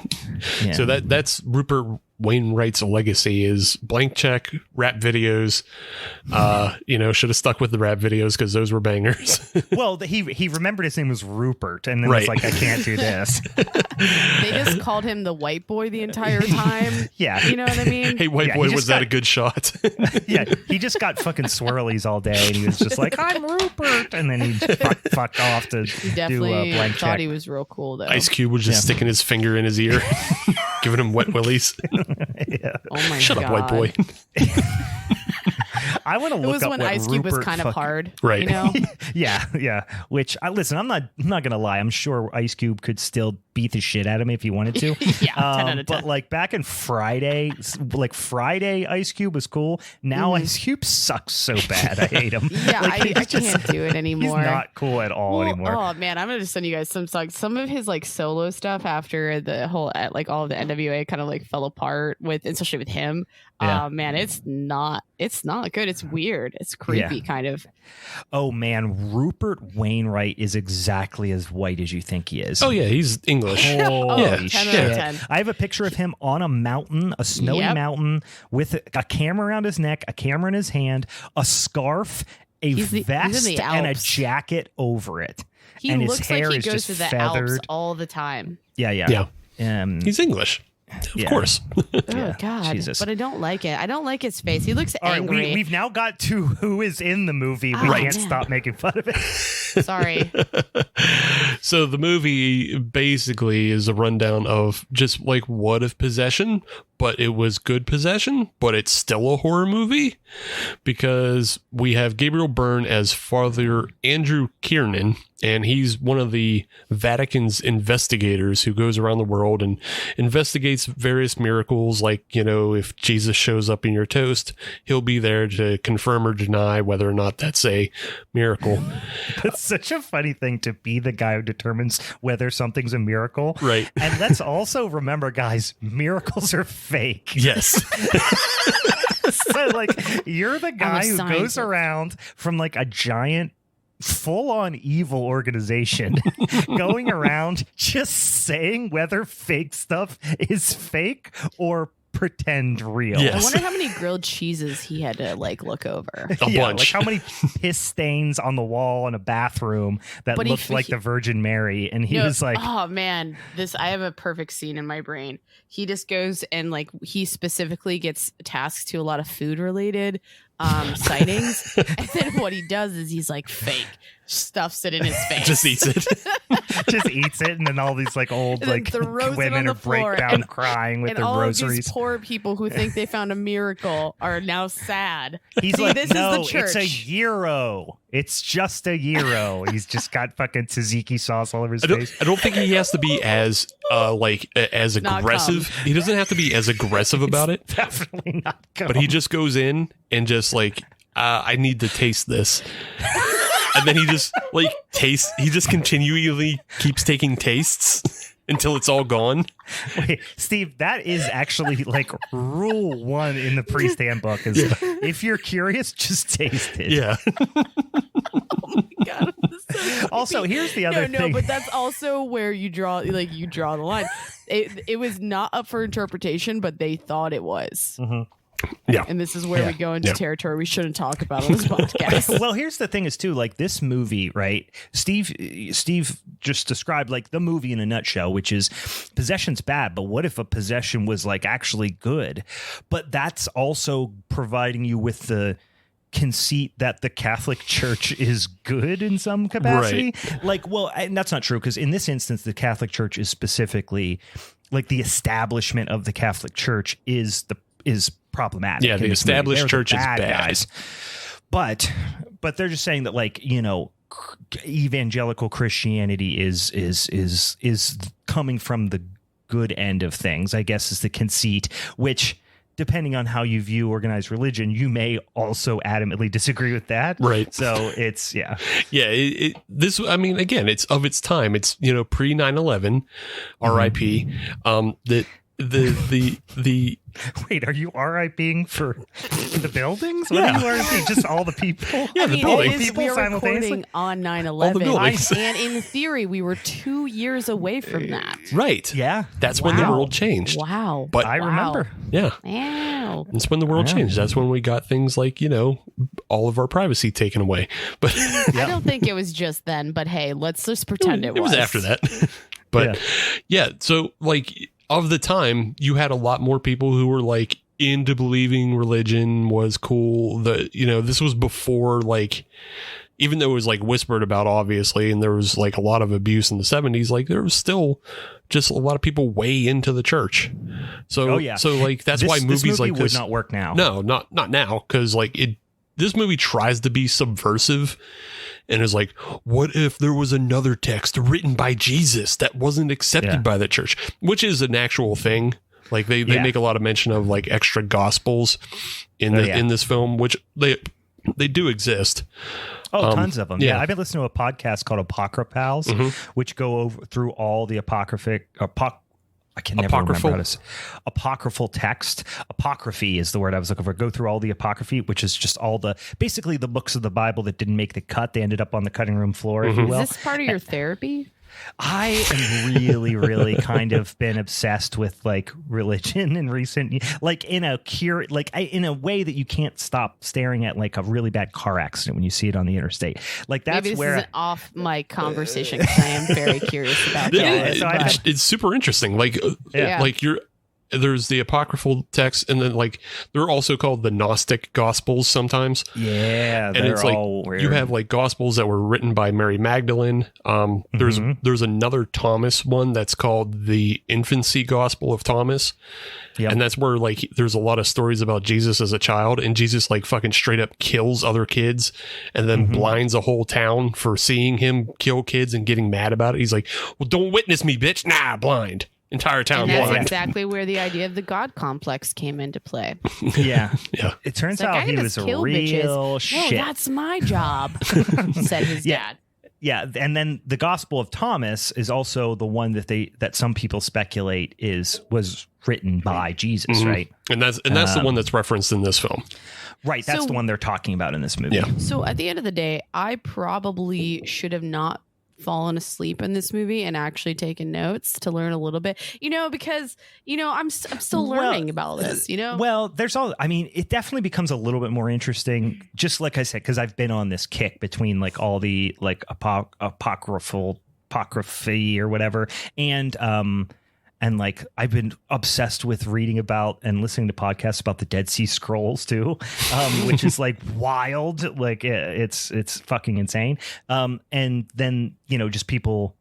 Yeah. So that's Rupert Wainwright's legacy is blank check, rap videos. Should have stuck with the rap videos because those were bangers. Well, he remembered his name was Rupert and then was like, I can't do this. They just called him the white boy the entire time. Yeah. You know what I mean? Hey, white boy, was that a good shot? Yeah. He just got fucking swirlies all day and he was just like, I'm Rupert. And then he fucked off to do a blank check. Thought he was real cool though. Ice Cube was just sticking his finger in his ear, giving him wet willies. Yeah. Oh my Shut God. up, white boy. I want to look up. It was when Ice Cube was kind of hard, right? Yeah. Which listen, I'm not gonna lie. I'm sure Ice Cube could still beat the shit out of me if he wanted to. 10 out of 10. But like back in Friday, Ice Cube was cool. Now Ice Cube sucks so bad. I hate him. Yeah, I can't do it anymore. He's not cool at all anymore. Oh man, I'm gonna send you guys some songs. Some of his like solo stuff after the whole like all of the NWA kind of like fell apart with, especially with him. Yeah. Man, it's not good. It's weird. It's creepy kind of. Oh man, Rupert Wainwright is exactly as white as you think he is. Oh yeah, he's English. Holy 10 shit. out of 10. I have a picture of him on a mountain, a snowy mountain, with a camera around his neck, a camera in his hand, a scarf, vest, and a jacket over it. He and looks his hair like he is goes just to the feathered. Alps all the time. Yeah. He's English. Of course. Oh God! Jesus. But I don't like it. I don't like his face. He looks All right, angry. we've now got to who is in the movie. We can't stop making fun of it. Sorry. So the movie basically is a rundown of just like what if possession, but it was good possession, but it's still a horror movie because we have Gabriel Byrne as Father Andrew Kiernan, and he's one of the Vatican's investigators who goes around the world and investigates various miracles. Like, if Jesus shows up in your toast, he'll be there to confirm or deny whether or not that's a miracle. It's such a funny thing to be the guy who determines whether something's a miracle. Right. And let's also remember, guys, miracles are fake. Yes. So, like, you're the guy who goes around from like a giant full-on evil organization going around just saying whether fake stuff is fake or pretend real. Yes. I wonder how many grilled cheeses he had to like look over. A bunch. Like how many piss stains on the wall in a bathroom that looked like the Virgin Mary, and he was like, "Oh man, I have a perfect scene in my brain." He just goes and like he specifically gets tasked to a lot of food related sightings, and then what he does is he's like fake. stuffs it in his face. Just eats it. Just eats it, and then all these like old And then like throws it women on the are break floor, down and- crying with And their all of rosaries. these poor people who think they found a miracle are now sad. He's See, like, this is no, the church. it's a gyro. It's just a gyro. He's just got fucking tzatziki sauce all over his face. I don't think he has to be as as Not aggressive. He doesn't have to be as aggressive about it. Definitely not. But he just goes in and just like, I need to taste this. And then he just like tastes. He just continually keeps taking tastes until it's all gone. Wait, Steve, that is actually like rule 1 in the priest handbook is if you're curious, just taste it. Yeah. God, this is so Also, creepy. here's the other no, thing. but that's also where you draw the line. It was not up for interpretation, but they thought it was. Mhm. Yeah. And this is where we go into territory we shouldn't talk about on this podcast. Well, here's the thing is too, like this movie, right? Steve just described like the movie in a nutshell, which is possession's bad, but what if a possession was like actually good? But that's also providing you with the conceit that the Catholic Church is good in some capacity. Like, well, and that's not true because in this instance, the Catholic Church is specifically like the establishment of the Catholic Church is problematic. Yeah, the in this movie. established They're the church is bad. guys. But they're just saying that, like, you know, evangelical Christianity is coming from the good end of things, I guess, is the conceit, which, depending on how you view organized religion, you may also adamantly disagree with that. Right. So it's, yeah. Yeah. This, I mean, again, it's of its time. It's, you know, pre 9/11, RIP. The Wait, are you RIPing for the buildings? What Yeah. are you RIPing? Just all the people? Yeah, the buildings. People we are simultaneously? recording on All the 9/11, buildings. and in theory, we were 2 years away from that. right. Yeah. That's when the Wow. world changed. Wow! But I remember. yeah, Wow! that's when the world Yeah. changed. That's when we got things like, you know, all of our privacy taken away. But I don't think it was just then, but hey, let's just pretend it was. was after that. But yeah, so like of the time, you had a lot more people who were like into believing religion was cool. You know, this was before, like, even though it was like whispered about, obviously, and there was like a lot of abuse in the 70s, like there was still just a lot of people way into the church. So, so like that's why movies this movie like this would not work now. No, not now, because like this movie tries to be subversive and is like, what if there was another text written by Jesus that wasn't accepted by the church, which is an actual thing. Like they make a lot of mention of like extra gospels in in this film, which they do exist. Oh, tons of them. Yeah. yeah. I've been listening to a podcast called Apocryphals, which go through all the I can never remember how to say apocryphal text. Apocryphy is the word I was looking for. Go through all the apocryphy, which is just all basically the books of the Bible that didn't make the cut. They ended up on the cutting room floor, if you will. Is this part of your therapy? I am really kind of been obsessed with like religion in recent, like in a way that you can't stop staring at like a really bad car accident when you see it on the interstate. Like that's Maybe this where is an off mic conversation because I am very curious about that. Yeah, so It's super interesting. Like, like there's the apocryphal text, and then like they're also called the Gnostic Gospels sometimes. Yeah, and it's like weird. you have like Gospels that were written by Mary Magdalene. There's another Thomas one that's called the Infancy Gospel of Thomas. Yep. And that's where like there's a lot of stories about Jesus as a child, and Jesus like fucking straight up kills other kids and then blinds a whole town for seeing him kill kids and getting mad about it. He's like, well, don't witness me, bitch. Nah, blind. Entire town and that's blind. exactly where the idea of the God complex came into play. Yeah. Yeah. It turns It's like, out I he can was just a kill real bitches. shit. No, that's my job, said his dad. Yeah, and then the Gospel of Thomas is also the one that some people speculate was written by Jesus, right? And that's the one that's referenced in this film. Right, that's So- the one they're talking about in this movie. Yeah. So at the end of the day, I probably should have not fallen asleep in this movie and actually taken notes to learn a little bit, because I'm still learning about this, Well, it definitely becomes a little bit more interesting, just like I said, because I've been on this kick between like all the like apocryphy or whatever, and And like I've been obsessed with reading about and listening to podcasts about the Dead Sea Scrolls too, which is like wild. Like it's fucking insane. And then, just people,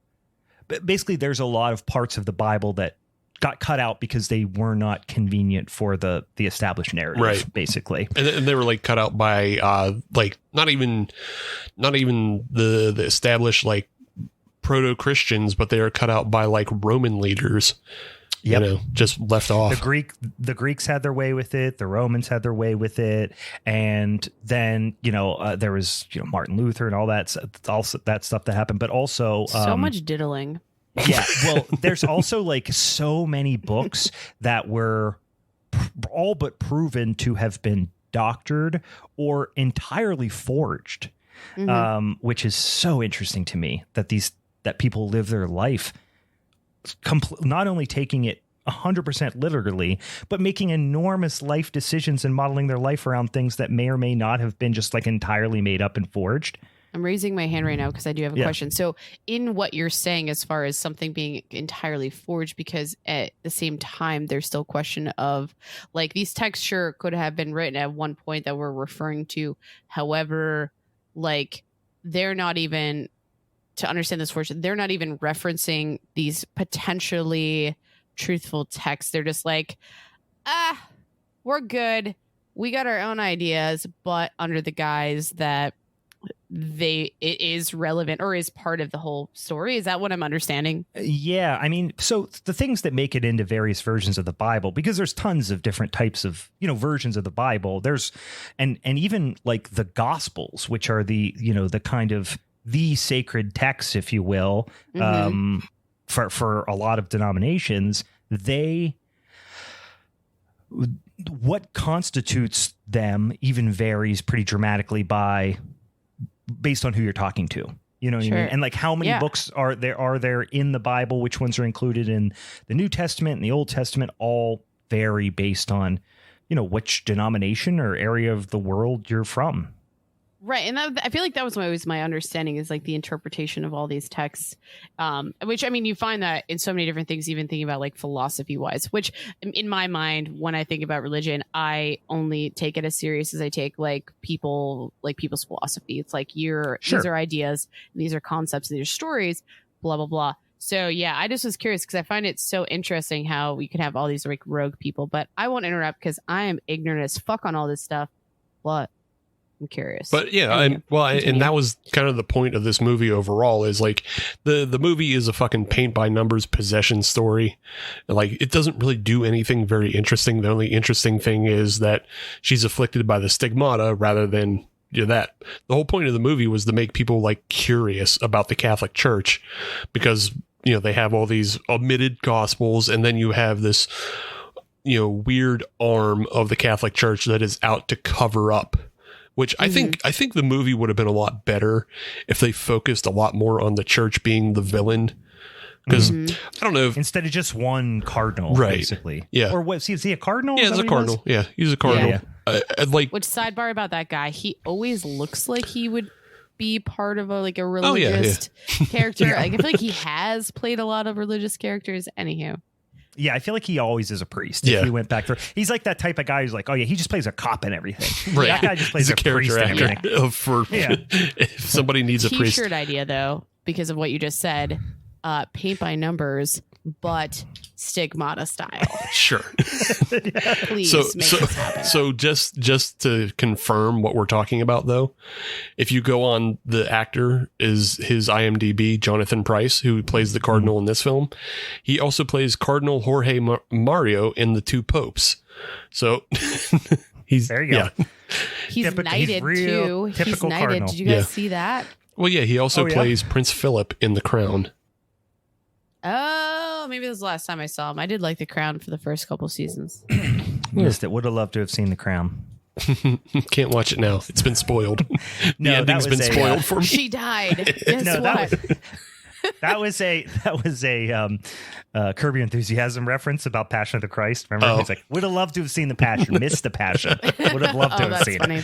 basically there's a lot of parts of the Bible that got cut out because they were not convenient for the established narrative, right, basically. And they were like cut out by like not even the established like proto-Christians, but they were cut out by like Roman leaders. Yep. Just left off. The Greeks had their way with it. The Romans had their way with it. And then, there was, Martin Luther and all that stuff that happened, but also so much diddling. Yeah. Well, there's also like so many books that were all but proven to have been doctored or entirely forged, which is so interesting to me that people live their life not only taking it 100% literally, but making enormous life decisions and modeling their life around things that may or may not have been just like entirely made up and forged. I'm raising my hand right now because I do have a question. So in what you're saying, as far as something being entirely forged, because at the same time, there's still question of like these texts sure could have been written at one point that we're referring to. However, like they're not even, to understand this fortune, they're not even referencing these potentially truthful texts. They're just like, we're good. We got our own ideas, but under the guise that it is relevant or is part of the whole story. Is that what I'm understanding? Yeah. I mean, so the things that make it into various versions of the Bible, because there's tons of different types of, versions of the Bible. There's, and even like the Gospels, which are the, the kind of the sacred texts, if you will, for a lot of denominations, what constitutes them even varies pretty dramatically based on who you're talking to. You know what I mean? And like how many books are there in the Bible, which ones are included in the New Testament and the Old Testament, all vary based on, which denomination or area of the world you're from. Right. And I feel like that was always my understanding, is like the interpretation of all these texts, which, I mean, you find that in so many different things, even thinking about like philosophy wise, which in my mind, when I think about religion, I only take it as serious as I take like people's philosophy. It's like these are ideas, and these are concepts, and these are stories, blah, blah, blah. So, yeah, I just was curious because I find it so interesting how we could have all these like rogue people, but I won't interrupt because I am ignorant as fuck on all this stuff. But I'm curious. But yeah, and that was kind of the point of this movie overall, is like the movie is a fucking paint by numbers possession story. Like it doesn't really do anything very interesting. The only interesting thing is that she's afflicted by the stigmata rather than that. The whole point of the movie was to make people like curious about the Catholic Church, because they have all these omitted gospels, and then you have this weird arm of the Catholic Church that is out to cover up. Which I think the movie would have been a lot better if they focused a lot more on the church being the villain. Because I don't know, instead of just one cardinal, basically. Yeah. Or what? Is he a cardinal? Yeah, he's a cardinal. Yeah, he's a cardinal. Yeah. Which, sidebar about that guy, he always looks like he would be part of a religious character. Like, I feel like he has played a lot of religious characters. Anywho. Yeah, I feel like he always is a priest. If we went back through, he's like that type of guy who's like, oh yeah, he just plays a cop and everything. Right, that guy just plays he's a character priest actor. If somebody needs a priest. T-shirt idea though, because of what you just said, paint by numbers, but Stigmata style. Sure. Please make this happen. So just to confirm what we're talking about though, if you go on the actor is his IMDb, Jonathan Pryce, who plays the Cardinal in this film. He also plays Cardinal Jorge Mario in The Two Popes. So he's there you go. Yeah. He's knighted too. He's knighted. Cardinal. Did you guys see that? Well, yeah, he also plays Prince Philip in The Crown. Oh, maybe this was the last time I saw him. I did like The Crown for the first couple seasons. Missed it. Would have loved to have seen The Crown. Can't watch it now. It's been spoiled. No, the ending's been spoiled for me. She died. Guess what? That was a Curb Your Enthusiasm reference about Passion of the Christ. Remember, he's like, would have loved to have seen the Passion, missed the Passion. Would have loved to have seen funny.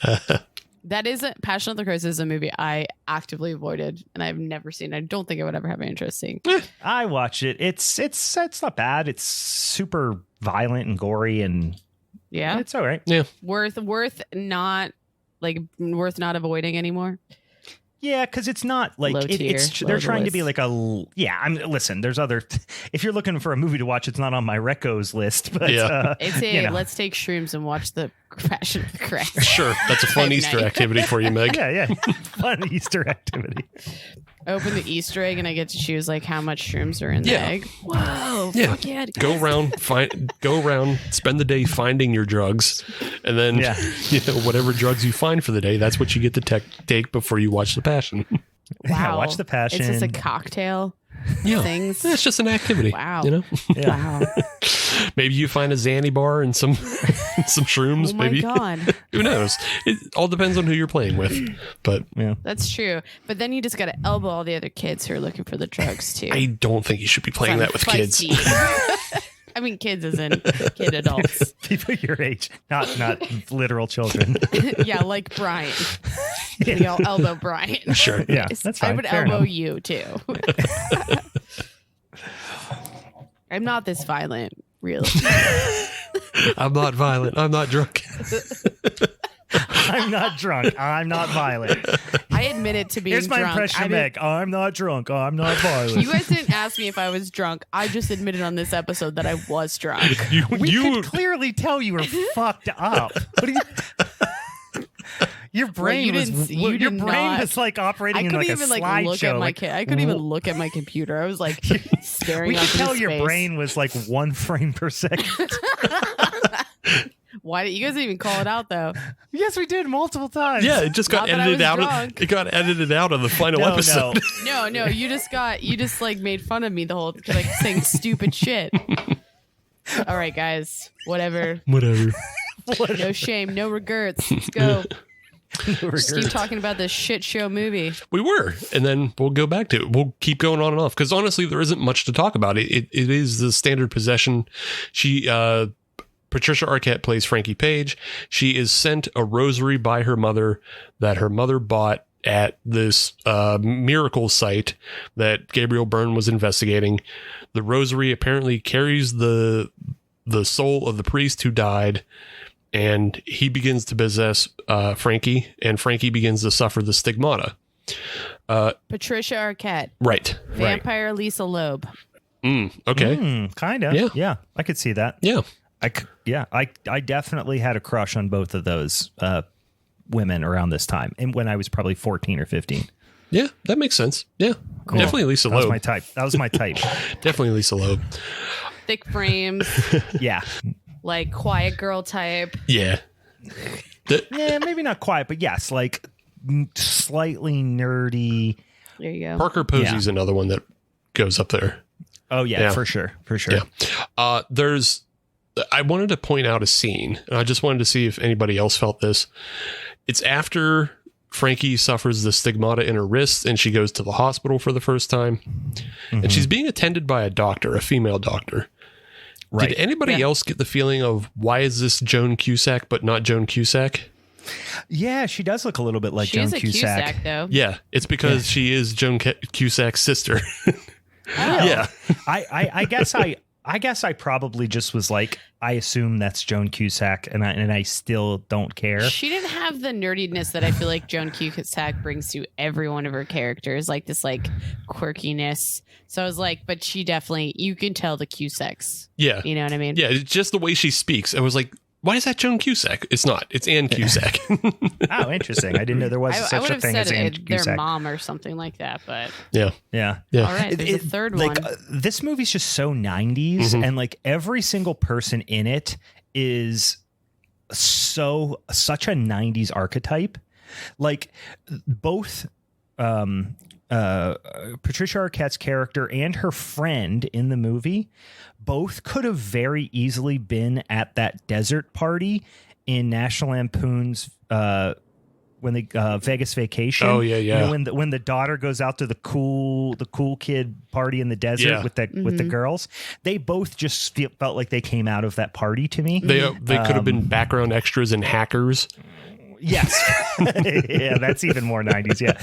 it. That isn't Passion of the Christ is a movie I actively avoided and I've never seen. I don't think I would ever have any interest seeing. I watched it. It's not bad. It's super violent and gory, and it's all right. Yeah, worth not avoiding anymore. Yeah, because it's not like they're trying to be like listen, there's other. If you're looking for a movie to watch, it's not on my recos list. But it's let's take shrooms and watch the Passion of the Christ. Sure, that's a fun Easter activity for you, Meg. Yeah, fun Easter activity. Open the Easter egg and I get to choose like how much shrooms are in the egg. Whoa! Yeah, fuck yeah, go around, spend the day finding your drugs, and then whatever drugs you find for the day, that's what you get to take before you watch the Passion. Wow, yeah, watch the Passion. It's just a cocktail. Things. It's just an activity. Wow. Yeah. Wow. Maybe you find a Xanny bar and some shrooms. Oh my maybe. God. Who knows? It all depends on who you're playing with. But that's true. But then you just got to elbow all the other kids who are looking for the drugs too. I don't think you should be playing that with kids. I mean, kids as in kid adults. People your age, not literal children. Yeah, like Brian. We all elbow Brian. Sure. Yeah, that's fine. I would Fair elbow enough. you too. I'm not this violent, really. I'm not violent. I'm not drunk. I'm not drunk. I'm not violent. I admit it to being Here's my drunk. impression of Meg. I'm not drunk. I'm not violent. You guys didn't ask me if I was drunk. I just admitted on this episode that I was drunk. We could clearly tell you were fucked up. What do you? Your brain was like operating in like a slideshow. I couldn't even look at my computer. I was like staring. We could tell your brain was like 1 frame per second. Why didn't you guys even call it out though? Yes, we did multiple times. Yeah, it just got edited out. It got edited out of the final episode. No, you just like made fun of me the whole like saying stupid shit. All right, guys, whatever. No shame, no regrets. Let's go. Keep talking about this shit show movie. We were, and then we'll go back to it. We'll keep going on and off because honestly, there isn't much to talk about. It is the standard possession. Patricia Arquette plays Frankie Page. She is sent a rosary by her mother that her mother bought at this miracle site that Gabriel Byrne was investigating. The rosary apparently carries the soul of the priest who died, and he begins to possess Frankie, and Frankie begins to suffer the stigmata. Patricia Arquette. Right. Vampire Lisa Loeb. Okay. Kind of. Yeah. I could see that. Yeah. I definitely had a crush on both of those women around this time, and when I was probably 14 or 15. Yeah, that makes sense. Yeah, cool. Definitely Lisa Loeb. That was my type. Definitely Lisa Loeb. Thick frames. Yeah. Like quiet girl type. Yeah. Yeah, maybe not quiet, but yes, like slightly nerdy. There you go. Parker Posey's another one that goes up there. Oh yeah. For sure. Yeah. I wanted to point out a scene, and I just wanted to see if anybody else felt this. It's after Frankie suffers the stigmata in her wrist, and she goes to the hospital for the first time, and she's being attended by a female doctor. Right. Did anybody else get the feeling of why is this Joan Cusack but not Joan Cusack? Yeah, she does look a little bit like Joan Cusack. Cusack, though. Yeah, it's because she is Joan Cusack's sister. Yeah. I guess I probably just was like, I assume that's Joan Cusack, and I still don't care. She didn't have the nerdiness that I feel like Joan Cusack brings to every one of her characters, like this like quirkiness. So I was like, but she definitely, you can tell the Cusacks. Yeah. You know what I mean? Yeah, it's just the way she speaks. I was like, why is that Joan Cusack? It's not. It's Ann Cusack. Oh, interesting. I didn't know there was such a thing as Ann Cusack. Their mom or something like that, but yeah. All right, there's a third one. This movie's just so 90s, and like every single person in it is such a 90s archetype. Like both Patricia Arquette's character and her friend in the movie both could have very easily been at that desert party in National Lampoon's when the Vegas Vacation. Oh yeah. You know, when the daughter goes out to the cool kid party in the desert with the girls, they both just felt like they came out of that party to me. They could have been background extras and hackers. Yes. Yeah, that's even more 90s. Yeah.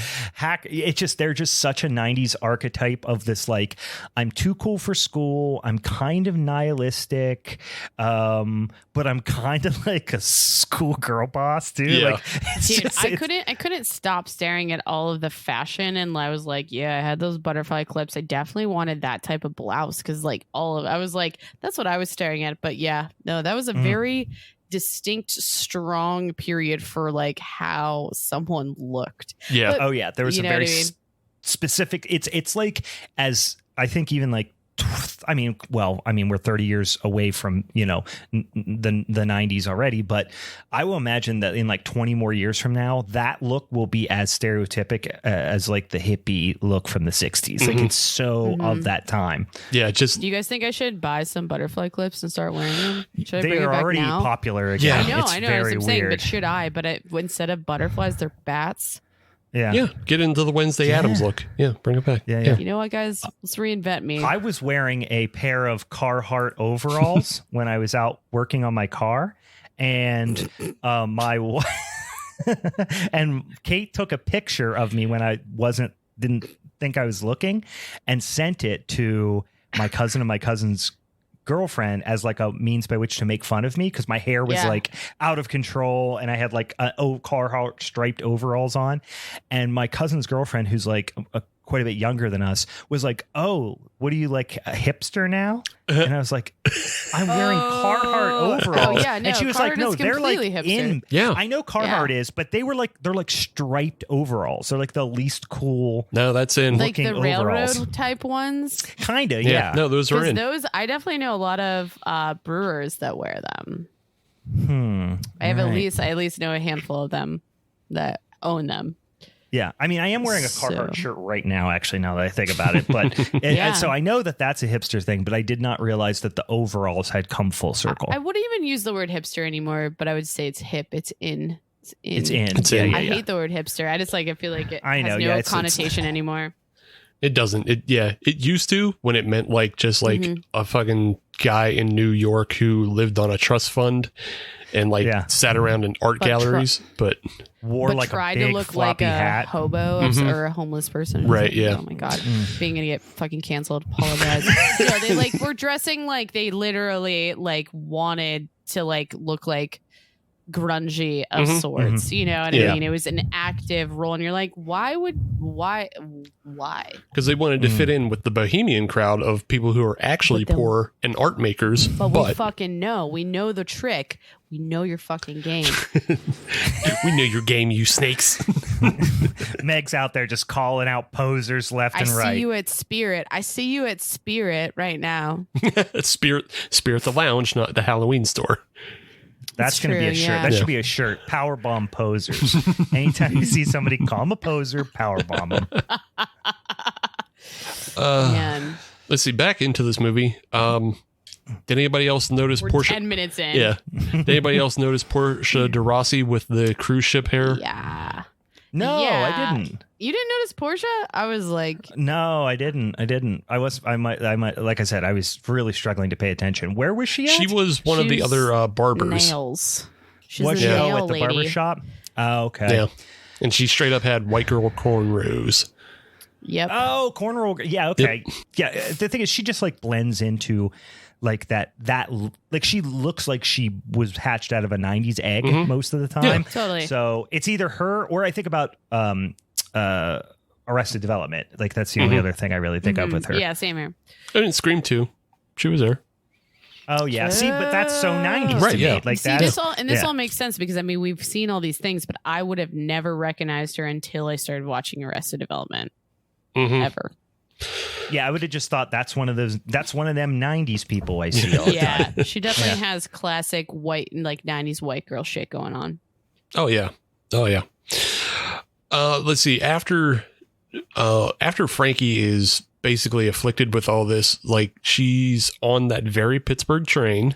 They're just such a 90s archetype of this, like, I'm too cool for school. I'm kind of nihilistic. But I'm kind of like a schoolgirl boss too. Yeah. Like, Dude, I couldn't stop staring at all of the fashion, and I was like, yeah, I had those butterfly clips. I definitely wanted that type of blouse because like I was like, that's what I was staring at. But yeah, no, that was a very distinct, strong period for like how someone looked. Yeah. oh yeah, there was a very specific. It's like, as I think even like, we're 30 years away from, the 90s already, but I will imagine that in like 20 more years from now, that look will be as stereotypic as like the hippie look from the 60s. Like, it's so of that time. Yeah. Just, Do you guys think I should buy some butterfly clips and start wearing them? Should I They bring are it back already now? popular again. Yeah. I know. That's what I'm saying, but should I? But instead of butterflies, they're bats. yeah. Get into the Wednesday Addams look. Yeah. Bring it back. Yeah. You know what, guys? Let's reinvent me. I was wearing a pair of Carhartt overalls when I was out working on my car, and and Kate took a picture of me when I didn't think I was looking, and sent it to my cousin and my cousin's girlfriend as like a means by which to make fun of me, because my hair was like out of control and I had like Carhartt striped overalls on, and my cousin's girlfriend, who's like quite a bit younger than us, was like, "Oh, what are you, like a hipster now?" And I was like, "I'm wearing Carhartt overalls." Oh, yeah, no, and she was Carhartt like, "No, is they're like completely hipster. Yeah. I know Carhartt is, but they're like striped overalls. They're like the least cool." No, that's in. like the overalls. railroad type ones. Kind of, yeah. No, those are in. Those, I definitely know a lot of brewers that wear them. I have at least know a handful of them that own them. Yeah, I mean, I am wearing a Carhartt shirt right now, actually, now that I think about it. But and so I know that that's a hipster thing, but I did not realize that the overalls had come full circle. I wouldn't even use the word hipster anymore, but I would say it's hip. It's in. It's in. Yeah. I hate the word hipster. I feel like it has no it's connotation anymore. It doesn't. It used to, when it meant like just like a fucking guy in New York who lived on a trust fund and like sat around in art galleries, but wore like tried a big to look floppy like a hat. hobo or a homeless person. Right, yeah. Oh my God. Being gonna get fucking canceled. Apologize. They like were dressing like they literally like wanted to like look like grungy of sorts. You know what I mean? It was an active role, and you're like, why? Because they wanted to fit in with the bohemian crowd of people who are actually poor and art makers. But we fucking know. We know the trick. We know your fucking game. We know your game, you snakes. Meg's out there just calling out posers left and right. I see you at Spirit right now. Spirit the Lounge, not the Halloween store. That's going to be a shirt. That should be a shirt. Powerbomb posers. Anytime you see somebody, call them a poser, powerbomb them. Man. Let's see. Back into this movie. Did anybody else notice We're Portia? 10 minutes in. Yeah. Did anybody else notice Portia de Rossi with the cruise ship hair? Yeah. No, Yeah. I didn't. You didn't notice Portia? I was like, No, I didn't. I might, like I said, I was really struggling to pay attention. Where was she at? She was one of the other barbers. nails. She's Was a she nail at the lady. barber shop? Oh, okay. Yeah. And she straight up had white girl cornrows. Yep. Oh, cornrow. Yeah, okay. Yeah, the thing is, she just like blends into like that like she looks like she was hatched out of a 90s egg most of the time. Yeah. Totally. So it's either her or I think about Arrested Development. Like that's the only other thing I really think of with her. Yeah, same here. I didn't Scream 2. She was there. Oh yeah. See, but that's so 90s Right, to yeah. me. Like See, that. this all makes sense because I mean we've seen all these things, but I would have never recognized her until I started watching Arrested Development. Ever. Yeah, I would have just thought that's one of them 90s people I see all the time. Yeah, she definitely has classic white, like 90s white girl shit going on. Oh yeah. Let's see. After Frankie is basically afflicted with all this, like she's on that very Pittsburgh train.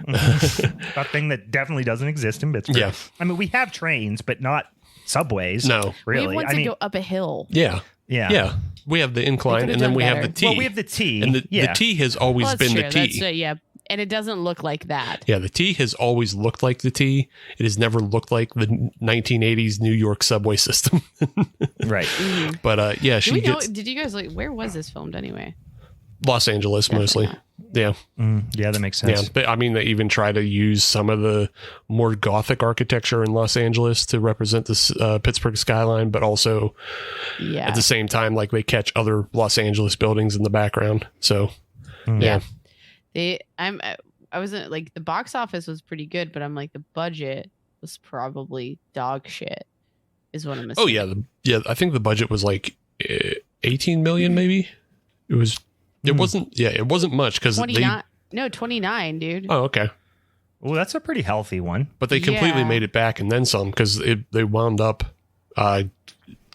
A thing that definitely doesn't exist in Pittsburgh. Yeah. I mean, we have trains, but not subways. No. Really. We have ones that go up a hill. Yeah. Yeah. We have the incline, could've and then done we have better. the T. Well, we have the T. And the T has always Well, that's been true. the T. That's, yeah. and it doesn't look like that. Yeah, the T has always looked like the T. It has never looked like the 1980s New York subway system. Right. Mm-hmm. But she gets did you guys where was this filmed anyway? Los Angeles mostly. Yeah. Yeah, that makes sense. Yeah, but I mean, they even try to use some of the more Gothic architecture in Los Angeles to represent this Pittsburgh skyline, but also at the same time, like they catch other Los Angeles buildings in the background. So, yeah. I wasn't like the box office was pretty good, but I'm like the budget was probably dog shit. Is what I'm assuming. Oh yeah, I think the budget was like 18 million, maybe. It was. It wasn't. Yeah, it wasn't much because 29, dude. Oh, okay. Well, that's a pretty healthy one. But they completely made it back and then some because they wound up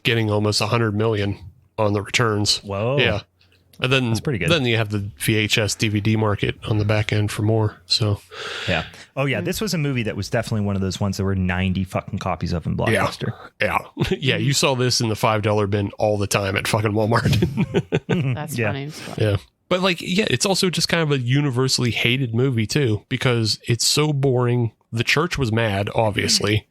getting almost 100 million on the returns. Whoa. Yeah. And then that's pretty good. Then you have the VHS DVD market on the back end for more. So yeah. Oh yeah, this was a movie that was definitely one of those ones that were 90 fucking copies of in Blockbuster. Yeah. Yeah, you saw this in the $5 bin all the time at fucking Walmart. That's funny. Yeah. But like, yeah, it's also just kind of a universally hated movie too because it's so boring. The church was mad, obviously.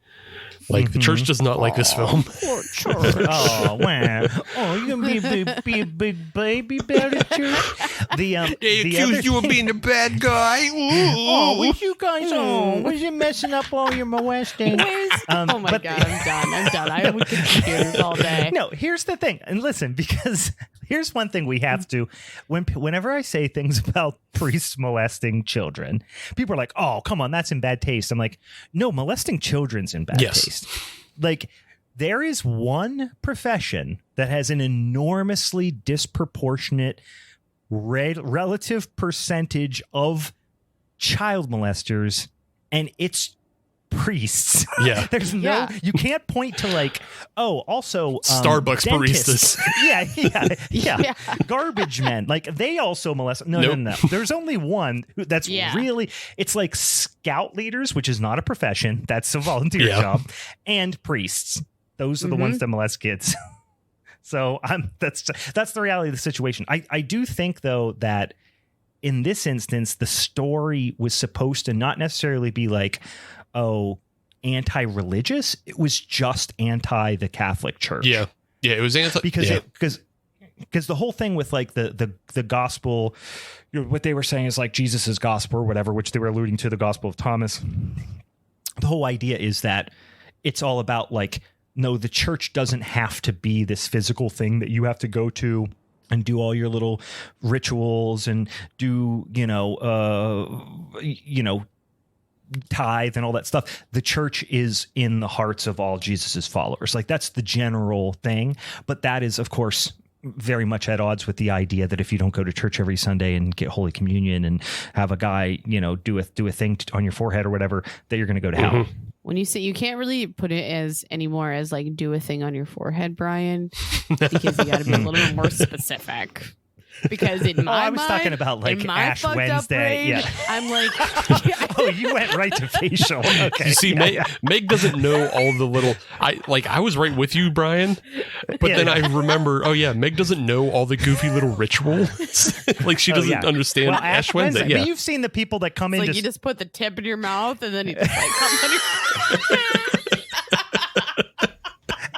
Like the church does not like this film. Poor church. Oh man. Oh, you gonna be a big baby about it, church? They accused you of being a bad guy. Oh, was you guys? Oh, was you messing up all your molesting? Oh my god, I'm done. I would computers all day. No, here's the thing, and listen, because here's one thing we have to. Whenever I say things about priests molesting children, people are like, "Oh, come on, that's in bad taste." I'm like, "No, molesting children's in bad taste." Like, there is one profession that has an enormously disproportionate relative percentage of child molesters, and it's priests. Yeah. There's you can't point to like, oh, also Starbucks dentists. baristas. Yeah. Garbage men. Like they also molest. No. There's only one that's really, it's like scout leaders, which is not a profession. That's a volunteer job. And priests. Those are the ones that molest kids. So that's the reality of the situation. I do think though that in this instance, the story was supposed to not necessarily be like, anti-religious. It was just anti the Catholic Church. Yeah, it was anti because the whole thing with like the gospel, what they were saying is like Jesus's gospel or whatever, which they were alluding to the Gospel of Thomas. The whole idea is that it's all about like, no, the church doesn't have to be this physical thing that you have to go to and do all your little rituals and do, tithe and all that stuff. The church is in the hearts of all Jesus's followers. Like that's the general thing. But that is, of course, very much at odds with the idea that if you don't go to church every Sunday and get Holy Communion and have a guy, do a thing on your forehead or whatever, that you're going to go to hell. When you say you can't really put it anymore as like do a thing on your forehead, Brian, because you got to be a little bit more specific. Because in my I was talking about like Ash Wednesday. Brain, I'm like, oh, you went right to facial. Okay. You see, Meg doesn't know all the little. I was right with you, Brian, but then I remember. Oh yeah, Meg doesn't know all the goofy little rituals. Like she doesn't understand Ash Wednesday. Yeah, but you've seen the people that come in. Like you just put the tip in your mouth and then you just like comes on your.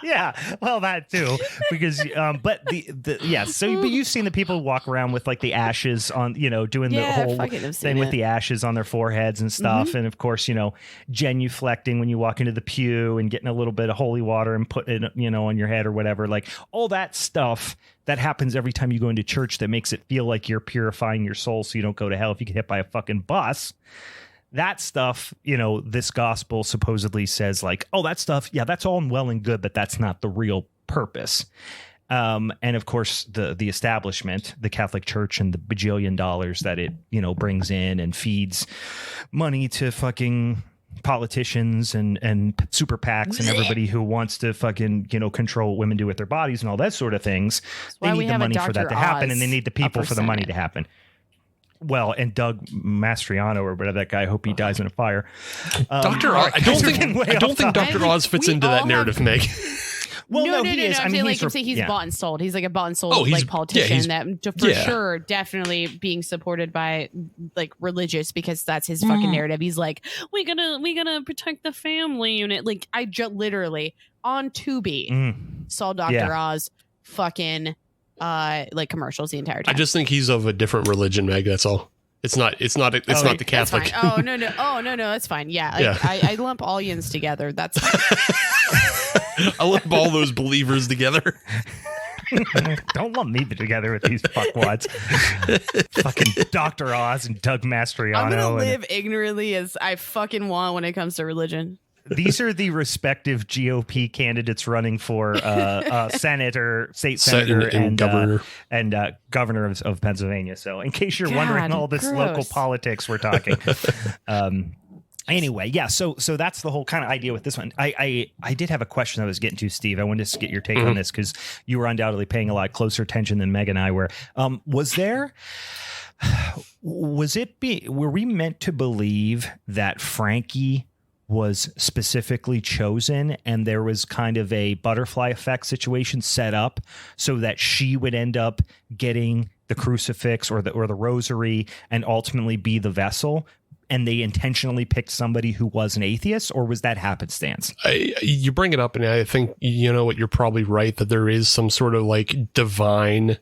Yeah, well, that too, because but but you've seen the people walk around with like the ashes on, doing the whole thing with the ashes on their foreheads and stuff, and of course, genuflecting when you walk into the pew and getting a little bit of holy water and putting it, on your head or whatever, like all that stuff that happens every time you go into church that makes it feel like you're purifying your soul so you don't go to hell if you get hit by a fucking bus. That stuff, this gospel supposedly says like, oh, that stuff, yeah, that's all well and good, but that's not the real purpose. And of course, the establishment, the Catholic Church and the bajillion dollars that it, brings in and feeds money to fucking politicians and super PACs and everybody who wants to fucking, control what women do with their bodies and all that sort of things. They need the money for that to happen, and they need the people for the money to happen. Well, and Doug Mastriano or whatever that guy, I hope he dies in a fire. Dr. Oz, I don't think Dr. Oz fits into that narrative, Meg. Well, no, he is. I'm saying he's bought and sold. He's like a bought and sold like politician that for sure definitely being supported by like religious because that's his fucking narrative. He's like, we gonna protect the family unit. Like I literally on Tubi saw Dr. Oz fucking like commercials the entire time. I just think he's of a different religion, Meg. That's all. It's not the Catholic. Oh no, that's fine. Yeah, like, I lump all yins together. That's fine. I lump all those believers together. Don't lump me together with these fuckwads. Fucking Dr. Oz and Doug Mastriano. I'm gonna live ignorantly as I fucking want when it comes to religion. These are the respective GOP candidates running for senator, state senator, and governor, governor of Pennsylvania. So, in case you're wondering all this local politics we're talking. Anyway, yeah. So that's the whole kind of idea with this one. I did have a question I was getting to, Steve. I wanted to get your take on this because you were undoubtedly paying a lot closer attention than Meg and I were. Were we meant to believe that Frankie was specifically chosen and there was kind of a butterfly effect situation set up so that she would end up getting the crucifix or the rosary and ultimately be the vessel, and they intentionally picked somebody who was an atheist, or was that happenstance? You bring it up and I think you know what, you're probably right that there is some sort of like divine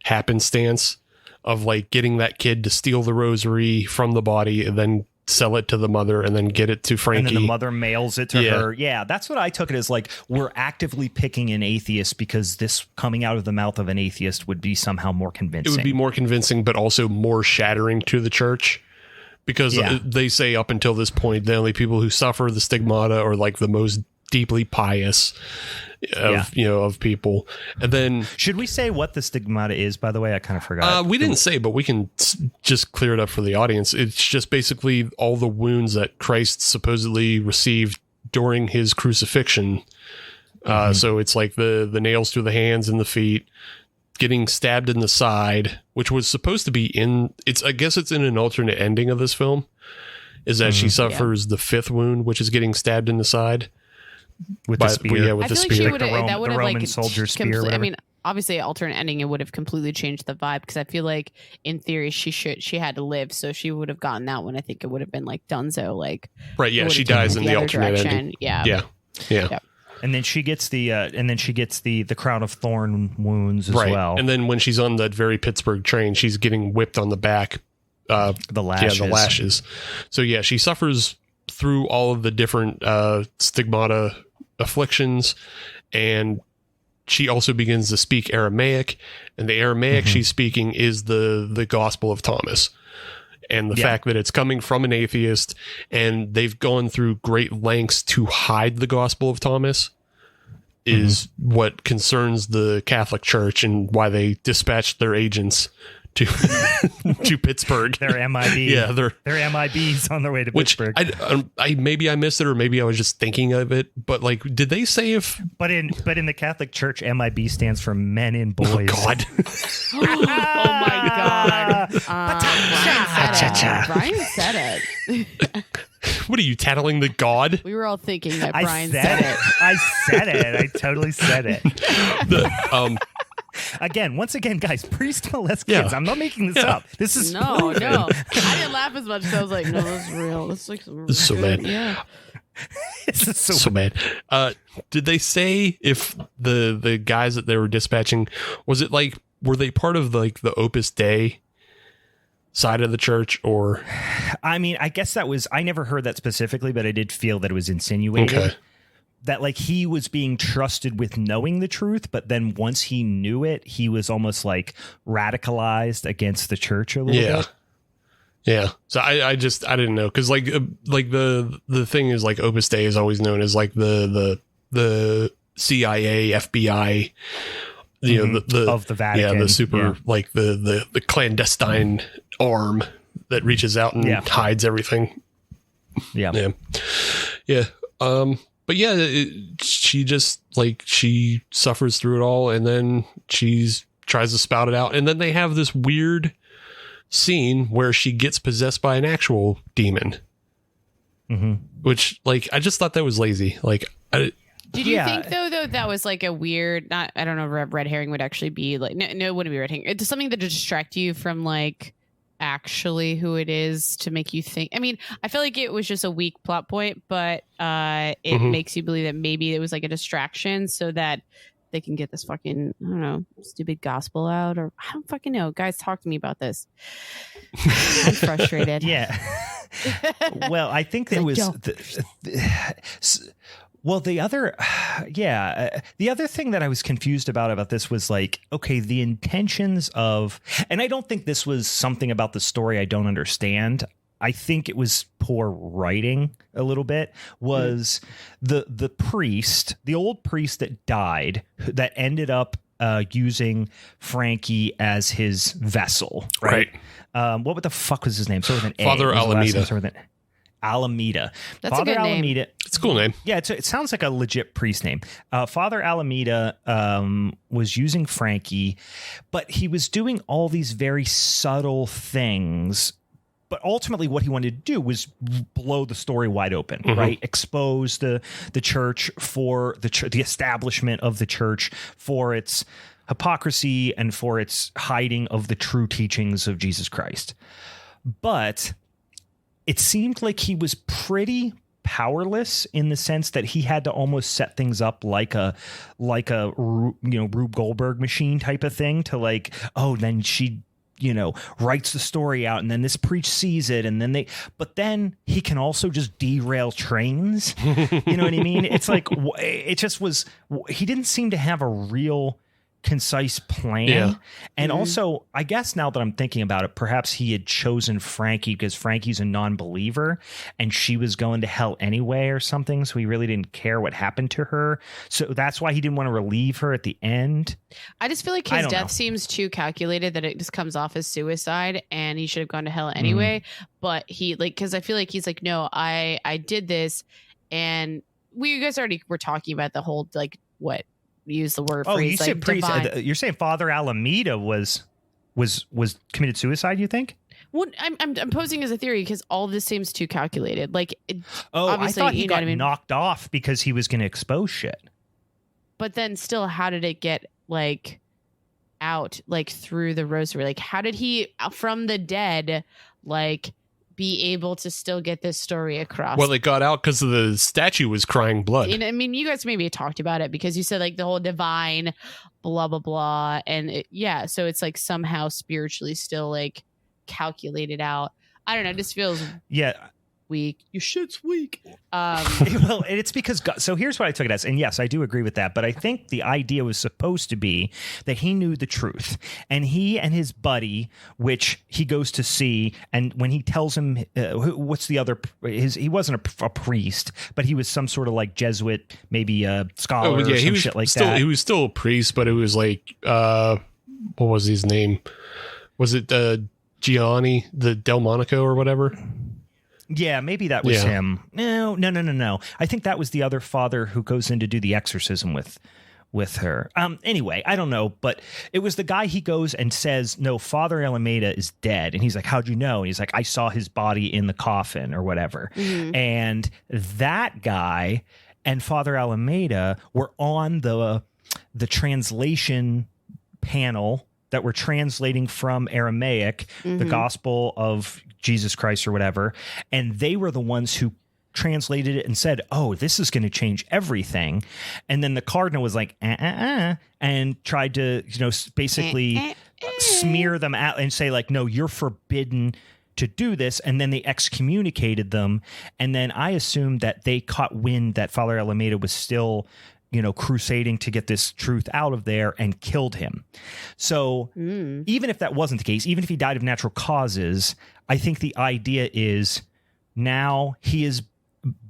happenstance of like getting that kid to steal the rosary from the body and then sell it to the mother and then get it to Frankie. And then the mother mails it to her. Yeah, that's what I took it as. Like, we're actively picking an atheist because this coming out of the mouth of an atheist would be somehow more convincing. It would be more convincing, but also more shattering to the church. Because they say up until this point, the only people who suffer the stigmata are like the most deeply pious of people. And then should we say what the stigmata is, by the way? I kind of forgot. We didn't say, but we can just clear it up for the audience. It's just basically all the wounds that Christ supposedly received during his crucifixion. So it's like the nails through the hands and the feet, getting stabbed in the side, which was supposed to be I guess it's in an alternate ending of this film, is that she suffers the fifth wound, which is getting stabbed in the side. With the spear. With the spear. That would have Roman soldier spear. I mean, obviously, alternate ending, it would have completely changed the vibe because I feel like, in theory, she had to live, so she would have gotten that one. I think it would have been like Dunzo, like right. Yeah, she dies in the alternate ending. Yeah. And then she gets the crown of thorn wounds as well. And then when she's on that very Pittsburgh train, she's getting whipped on the back. The lashes. Yeah, the lashes. So yeah, she suffers through all of the different stigmata afflictions, and she also begins to speak Aramaic, and the Aramaic she's speaking is the Gospel of Thomas, and the fact that it's coming from an atheist, and they've gone through great lengths to hide the Gospel of Thomas is what concerns the Catholic Church and why they dispatched their agents to to Pittsburgh. They're MIB. Yeah, they're MIBs on their way to Pittsburgh. I maybe I missed it, or maybe I was just thinking of it. But like, did they say if? But in the Catholic Church, MIB stands for Men in Boys. Oh God! Oh my God! Brian said it. What are you tattling the God? We were all thinking that Brian said it. I said it. I totally said it. Once again, guys, priests molest kids. I'm not making this up. This is proven. No. I didn't laugh as much because I was like, no, this is real. This is so bad. Yeah. This is so bad. Did they say if the guys that they were dispatching, were they part of like the Opus Dei side of the church, or? I mean, I guess I never heard that specifically, but I did feel that it was insinuated. Okay. That like he was being trusted with knowing the truth, but then once he knew it, he was almost like radicalized against the church a little bit. Yeah. So I didn't know, because like the thing is, like, Opus Dei is always known as like the CIA, FBI, the of the Vatican. Yeah, the super like the clandestine arm that reaches out and hides everything. Yeah. But yeah, she just like, she suffers through it all, and then tries to spout it out, and then they have this weird scene where she gets possessed by an actual demon, which, like, I just thought that was lazy. Like, Did you think though that was like a weird? Not I don't know. Red herring would actually be like no, it wouldn't be red herring. It's something that to distract you from like actually who it is to make you think. I mean, I feel like it was just a weak plot point, but it makes you believe that maybe it was like a distraction so that they can get this fucking, I don't know, stupid gospel out, or I don't fucking know. Guys, talk to me about this. I'm frustrated. Yeah. Well, I think there was the other thing that I was confused about this was like, okay, the intentions of, and I don't think this was something about the story I don't understand. I think it was poor writing a little bit, was the priest, the old priest that died, that ended up using Frankie as his vessel, right? What the fuck was his name? Sort of an Father Alameda. Alameda. That's Father a good Alameda. name. It's a cool name. Yeah, it sounds like a legit priest name. Father Alameda was using Frankie, but he was doing all these very subtle things. But ultimately, what he wanted to do was blow the story wide open, right? Expose the church for the establishment of the church for its hypocrisy and for its hiding of the true teachings of Jesus Christ. But it seemed like he was pretty powerless in the sense that he had to almost set things up like a Rube Goldberg machine type of thing to like, oh, then she writes the story out and then this priest sees it and then but then he can also just derail trains. You know what I mean? It's like, it just was, he didn't seem to have a real concise plan. Yeah. And also, I guess now that I'm thinking about it, perhaps he had chosen Frankie because Frankie's a non-believer and she was going to hell anyway or something. So he really didn't care what happened to her. So that's why he didn't want to relieve her at the end. I just feel like his death seems too calculated that it just comes off as suicide and he should have gone to hell anyway. But he because I feel like he's like, no, I did this. And you guys already were talking about the whole, like, what? Use the word phrase. You said like priest. divine. You're saying Father Alameda was committed suicide, you think? Well, I'm posing as a theory because all this seems too calculated. Like, I thought he got knocked off because he was going to expose shit. But then still, how did it get like out, like through the rosary? Like, how did he from the dead, like, be able to still get this story across? Well, it got out because the statue was crying blood. And, I mean, you guys maybe talked about it because you said like the whole divine blah, blah, blah. And so it's like somehow spiritually still like calculated out. I don't know. It just feels weak. Your shit's weak. Well, it's because God, so here's what I took it as. And yes, I do agree with that. But I think the idea was supposed to be that he knew the truth. And he and his buddy, which he goes to see, and when he tells him, what's the other, he wasn't a priest, but he was some sort of like Jesuit, maybe a scholar or some shit like that. He was still a priest, but it was like, what was his name? Was it Gianni, the Delmonico or whatever? Yeah, maybe that was him. No. I think that was the other father who goes in to do the exorcism with her. Anyway, I don't know, but it was the guy he goes and says, no, Father Alameda is dead. And he's like, how'd you know? And he's like, I saw his body in the coffin or whatever. And that guy and Father Alameda were on the translation panel that were translating from Aramaic, the gospel of Jesus Christ or whatever. And they were the ones who translated it and said, oh, this is going to change everything. And then the cardinal was like, and tried to, basically smear them out and say like, no, you're forbidden to do this. And then they excommunicated them. And then I assumed that they caught wind that Father Alameda was still crusading to get this truth out of there and killed him. So even if that wasn't the case, even if he died of natural causes, I think the idea is now he has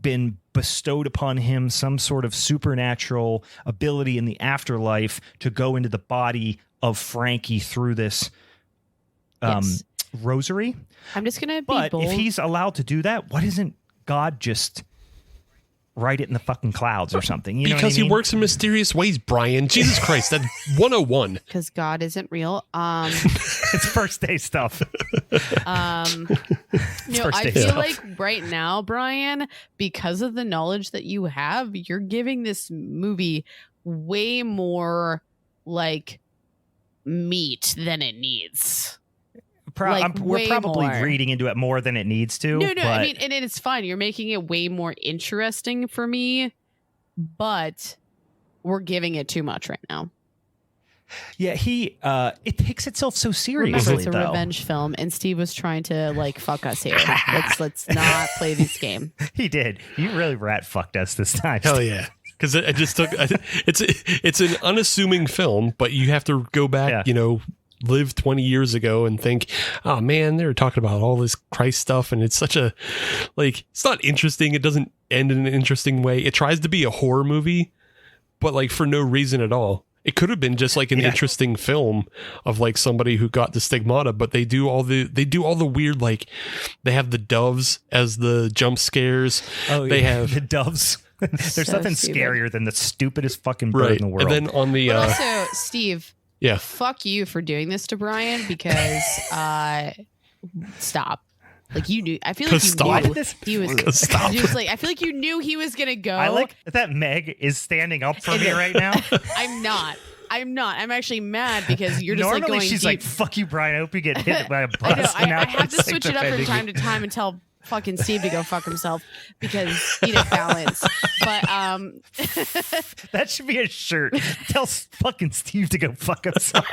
been bestowed upon him some sort of supernatural ability in the afterlife to go into the body of Frankie through this rosary. I'm just going to be bold. If he's allowed to do that, what isn't God just write it in the fucking clouds or something. You know because what I mean? he works in mysterious ways, Brian. Jesus Christ, that's 101. Because God isn't real. It's first day stuff. I feel like right now, Brian, because of the knowledge that you have, you're giving this movie way more like meat than it needs. We're probably reading into it more than it needs to. No, I mean, and it's fine. You're making it way more interesting for me, but we're giving it too much right now. Yeah, it takes itself so seriously. Remember, it's a revenge film, and Steve was trying to like fuck us here. Let's not play this game. He did. You really rat fucked us this time. Hell yeah. Because it just took it's an unassuming film, but you have to go back, live 20 years ago and think, oh man, they were talking about all this Christ stuff, and it's such a it's not interesting. It doesn't end in an interesting way. It tries to be a horror movie, but like for no reason at all. It could have been just like an interesting film of like somebody who got the stigmata, but they do all the weird, like they have the doves as the jump scares. Oh, they have the doves. There's nothing scarier than the stupidest fucking bird in the world. And then on the but also, Steve, yeah, fuck you for doing this to Brian because stop. Like you knew. I feel like you knew he was. Stop. He was like, I feel like you knew he was gonna go. I like that Meg is standing up for me right now. I'm not. I'm actually mad because you're just normally like going she's deep. like, fuck you, Brian. I hope you get hit by a bus. I know. I have to switch it up from time to time and tell fucking Steve to go fuck himself because balance. But that should be a shirt. Tell fucking Steve to go fuck himself.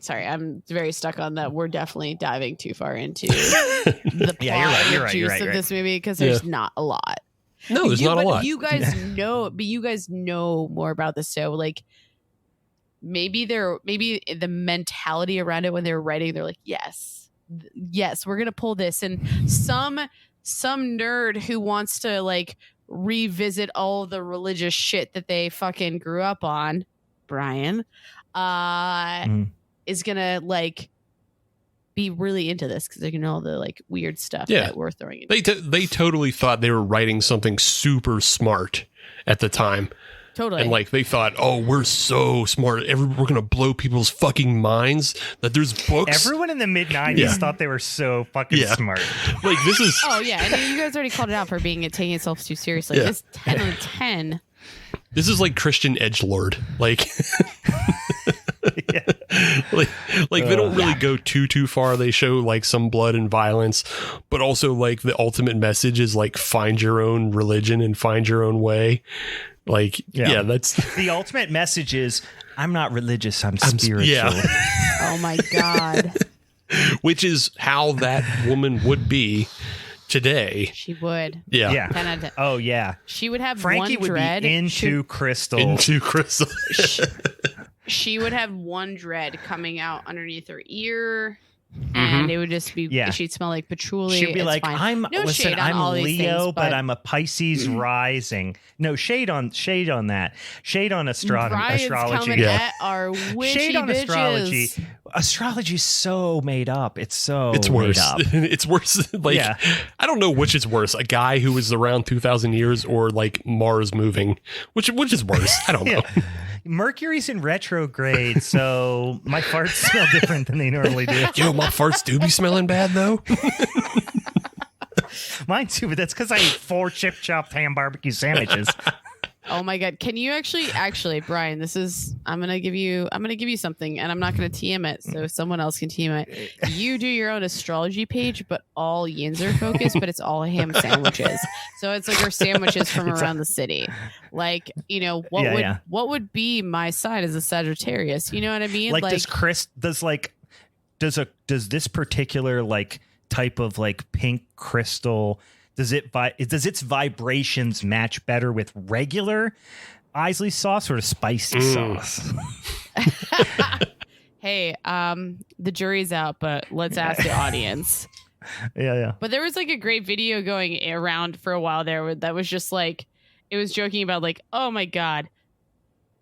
Sorry, I'm very stuck on that. We're definitely diving too far into the plot and juice of this movie because there's not a lot. No, there's not a lot. You guys know more about this, so like maybe the mentality around it when they're writing, they're like, yes, we're gonna pull this, and some nerd who wants to like revisit all the religious shit that they fucking grew up on, Brian, is gonna like be really into this because they can know all the like weird stuff that we're throwing in. They totally thought they were writing something super smart at the time. Totally. And like they thought, oh, we're so smart. We're going to blow people's fucking minds that there's books. Everyone in the mid-90s thought they were so fucking smart. Like this is. Oh, yeah. And you guys already called it out for taking itself too seriously. It's 10 out of 10. This is like Christian edgelord. Like. like they don't really go too far. They show like some blood and violence, but also like the ultimate message is like find your own religion and find your own way. Like that's the ultimate message is I'm not religious, I'm spiritual. Oh my god. Which is how that woman would be today. She would. Yeah. 10 out of 10. Oh yeah. She would have Frankie one would dread. be into crystal. She would have one dread coming out underneath her ear, and it would just be. She'd smell like patchouli. She'd be it's like, fine. I'm Leo, but I'm a Pisces rising. No shade on that. Shade on astrology. Coming at our witchy shade on bitches. astrology. Astrology's so made up. It's worse. Made up. It's worse. Like I don't know which is worse. A guy who was around 2,000 years or like Mars moving. Which is worse? I don't know. Mercury's in retrograde, so my farts smell different than they normally do. Yo, my farts do be smelling bad though. Mine too, but that's because I ate 4 chip chopped ham barbecue sandwiches. Oh my god! Can you actually, Brian? I'm gonna give you something, and I'm not gonna TM it, so someone else can TM it. You do your own astrology page, but all Yinzer focused, but it's all ham sandwiches. So it's like our sandwiches from around the city. Like, what would be my sign as a Sagittarius? You know what I mean? Like does this particular like type of like pink crystal? Does its vibrations match better with regular Isley sauce or spicy sauce? Hey, the jury's out, but let's ask the audience. Yeah. But there was like a great video going around for a while there that was just like, it was joking about like, oh my god,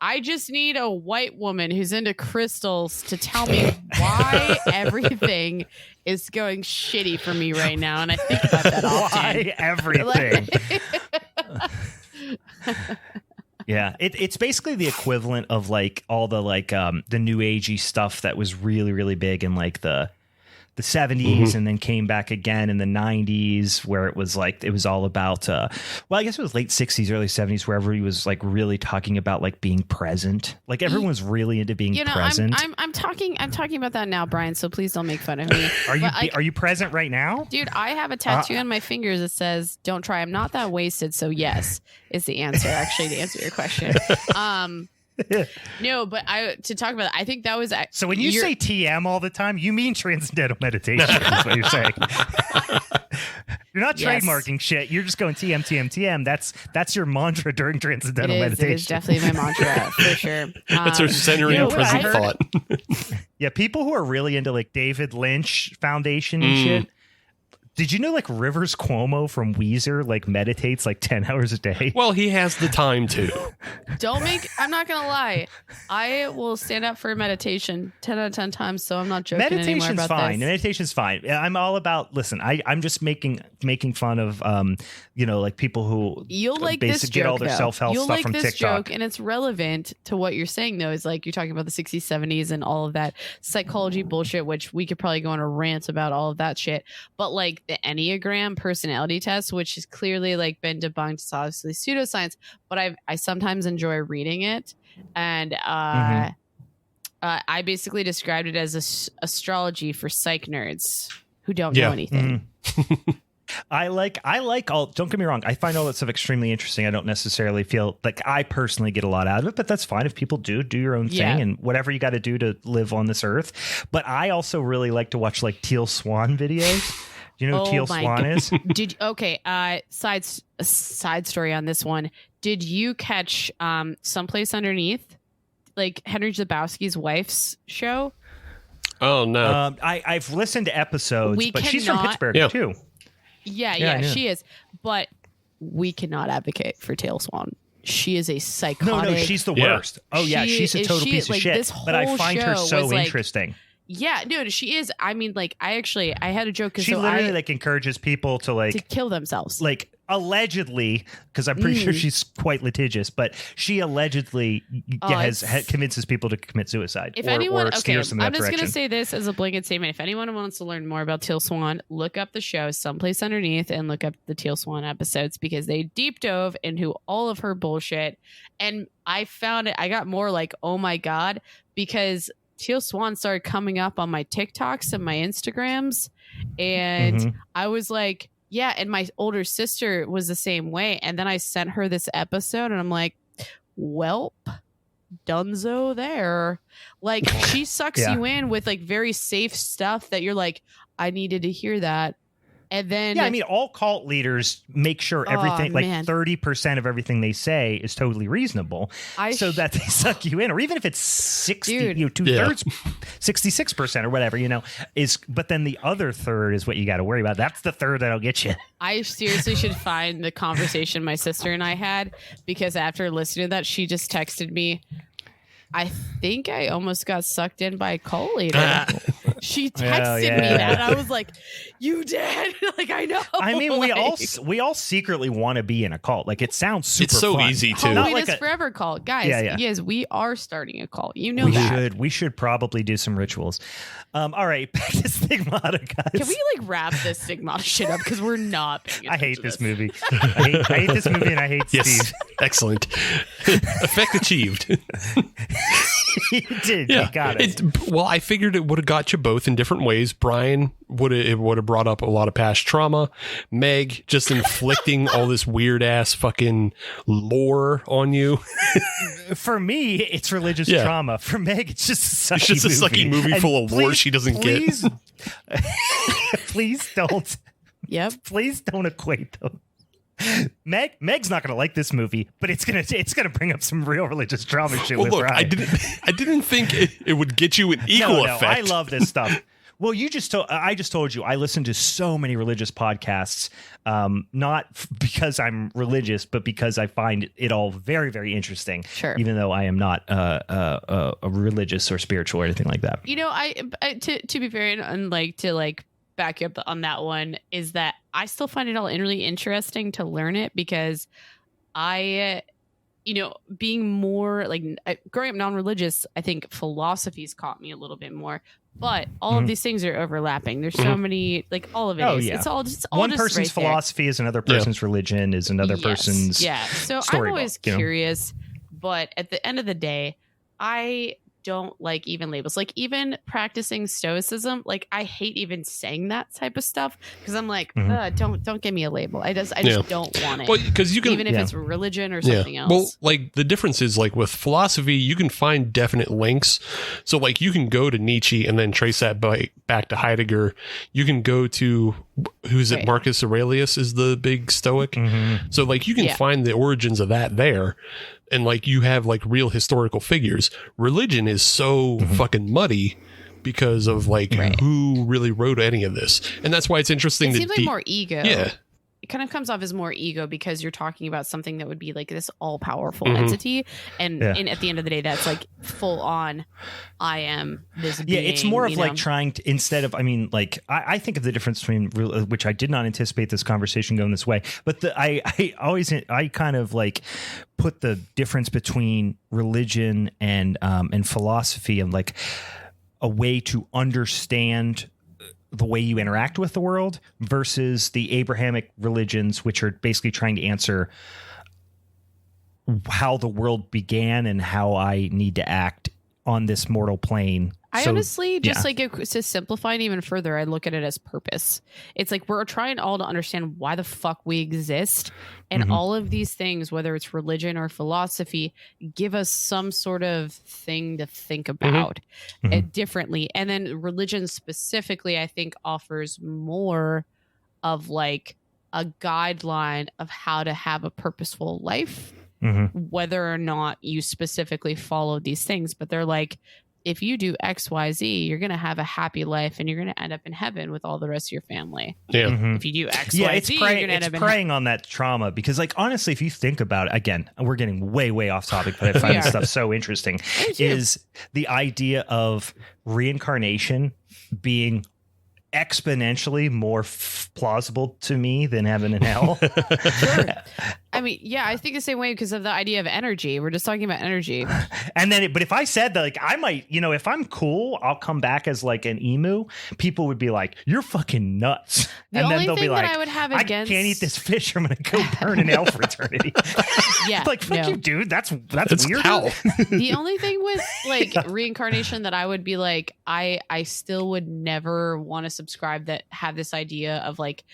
I just need a white woman who's into crystals to tell me why everything is going shitty for me right now. And I think about that often. Why everything? Yeah, it's basically the equivalent of like all the like the new agey stuff that was really, really big in like the 70s and then came back again in the 90s, where it was like it was all about well, I guess it was late 60s, early 70s, where everybody was like really talking about like being present. Like everyone was really into being present. I'm talking about that now, Brian, so please don't make fun of me. Are you present right now? Dude, I have a tattoo on my fingers that says don't try. I'm not that wasted, so yes is the answer, actually, to answer your question. No, but to talk about it, I think that was so when you say TM all the time, you mean transcendental meditation. That's what you're saying. You're not trademarking shit. You're just going TM, TM, TM. That's your mantra during transcendental meditation. It is definitely my mantra for sure. It's our centering present thought. Yeah, people who are really into like David Lynch Foundation and shit. Did you know like Rivers Cuomo from Weezer like meditates like 10 hours a day? Well, he has the time to. I'm not going to lie. I will stand up for meditation 10 out of 10 times, so I'm not joking anymore about fine. this. Meditation's fine. I'm all about, listen, I'm just making fun of, like people who You'll like this joke, get all their self-help You'll stuff like from this TikTok. Joke, and it's relevant to what you're saying, though, is like you're talking about the 60s, 70s and all of that psychology bullshit, which we could probably go on a rant about all of that shit. But like the Enneagram personality test, which has clearly like been debunked, it's obviously pseudoscience, but I sometimes enjoy reading it. And I basically described it as astrology for psych nerds who don't know anything. I like all, don't get me wrong, I find all that stuff extremely interesting. I don't necessarily feel like I personally get a lot out of it, but that's fine if people do your own thing and whatever you got to do to live on this earth. But I also really like to watch like Teal Swan videos. Do you know who Teal Swan is? Side story on this one. Did you catch Someplace Underneath, like Henry Zabowski's wife's show? Oh no. I've listened to episodes, but she's from Pittsburgh too. Yeah, she is. But we cannot advocate for Teal Swan. She is a psychotic. No, she's the worst. Oh yeah, she's a total piece of shit. But I find her so interesting. Yeah, dude, she is. I mean, like, I had a joke because she literally like encourages people to kill themselves. Like, allegedly, because I'm pretty sure she's quite litigious, but she allegedly convinces people to commit suicide. If anyone, or steers them in that I'm just direction. going to say this as a blanket statement. If anyone wants to learn more about Teal Swan, look up the show Someplace Underneath and look up the Teal Swan episodes, because they deep dove into all of her bullshit. And I found it, I got more like, oh my God, because Teal Swan started coming up on my TikToks and my Instagrams. And I was like, yeah. And my older sister was the same way. And then I sent her this episode and I'm like, welp, dunzo there. Like, she sucks you in with like very safe stuff that you're like, I needed to hear that. And then, I mean, all cult leaders make sure everything, like 30% of everything they say is totally reasonable, so that they suck you in, or even if it's 60, 66% or whatever, is. But then the other third is what you got to worry about. That's the third that'll get you. I seriously should find the conversation my sister and I had, because after listening to that, she just texted me, I think I almost got sucked in by a cult leader. She texted me that, and I was like, "You did?" Like, I know. I mean, we all secretly want to be in a cult. Like, it sounds super. It's so fun. easy too. Holiness Forever cult, guys. Yes, we are starting a cult. You know we should probably do some rituals. All right, back to Stigmata, guys. Can we like wrap this Stigmata shit up, because we're not paying attention I hate this movie. I hate this movie, and I hate Steve. Excellent. Effect achieved. You did. You got it. Well, I figured it would have got you both in different ways. Brian would have brought up a lot of past trauma. Meg just inflicting all this weird ass fucking lore on you. For me, it's religious trauma. For Meg, it's just a sucky movie full of lore she doesn't get. Please don't. Yep. Please don't equate them. Meg's not gonna like this movie, but it's gonna bring up some real religious trauma shit. Well, with look, Brian. I didn't think it would get you an equal effect. I love this stuff. Well, I just told you I listen to so many religious podcasts, not because I'm religious, but because I find it all very, very interesting. Sure. Even though I am not a religious or spiritual or anything like that. You know, I to be fair and like to like back you up on that one is that I still find it all really interesting to learn it because I, you know, being more like growing up non-religious, I think philosophy's caught me a little bit more. But all of these things are overlapping. There's so many, like all of it is. Yeah. It's all just one just person's right philosophy is another person's religion is another person's So I'm always curious, but at the end of the day, I don't like even labels. Like even practicing stoicism, like I hate even saying that type of stuff because I'm like, don't give me a label. I just don't want it. Well, because you can, even if it's religion or something else. Well, like the difference is like with philosophy, you can find definite links. So like you can go to Nietzsche and then trace that back to Heidegger. You can go to who's it? Marcus Aurelius is the big Stoic. So like you can find the origins of that there. And like you have like real historical figures. Religion is so fucking muddy because of like who really wrote any of this. And that's why it's interesting. It seems like more ego. Yeah. It kind of comes off as more ego because you're talking about something that would be like this all powerful entity. And at the end of the day, that's like full on. I am this being. It's more of like trying to, instead of, I mean, like, I think of the difference between, which I did not anticipate this conversation going this way, but I kind of like put the difference between religion and philosophy and like a way to understand the way you interact with the world versus the Abrahamic religions, which are basically trying to answer how the world began and how I need to act on this mortal plane. I honestly just like to simplify it even further. I look at it as purpose. It's like we're trying all to understand why the fuck we exist. And all of these things, whether it's religion or philosophy, give us some sort of thing to think about differently. And then religion specifically, I think, offers more of like a guideline of how to have a purposeful life, whether or not you specifically follow these things. But they're like, if you do X, Y, Z, you're going to have a happy life and you're going to end up in heaven with all the rest of your family. Yeah. If you do X, Y, Z, you're going to end up in preying on that trauma because, like, honestly, if you think about it, again, we're getting way, way off topic, but I find this stuff so interesting, is the idea of reincarnation being exponentially more plausible to me than heaven and hell. Sure. I mean, yeah, I think the same way because of the idea of energy. We're just talking about energy. And then, but if I said that, like, I might, you know, if I'm cool, I'll come back as like an emu. People would be like, "You're fucking nuts." And then they'll be like, I would have I can't eat this fish. I'm going to go burn in hell for eternity. Like, fuck you, dude. That's weird. The only thing with like reincarnation that I would be like, I still would never want to subscribe that have this idea of like,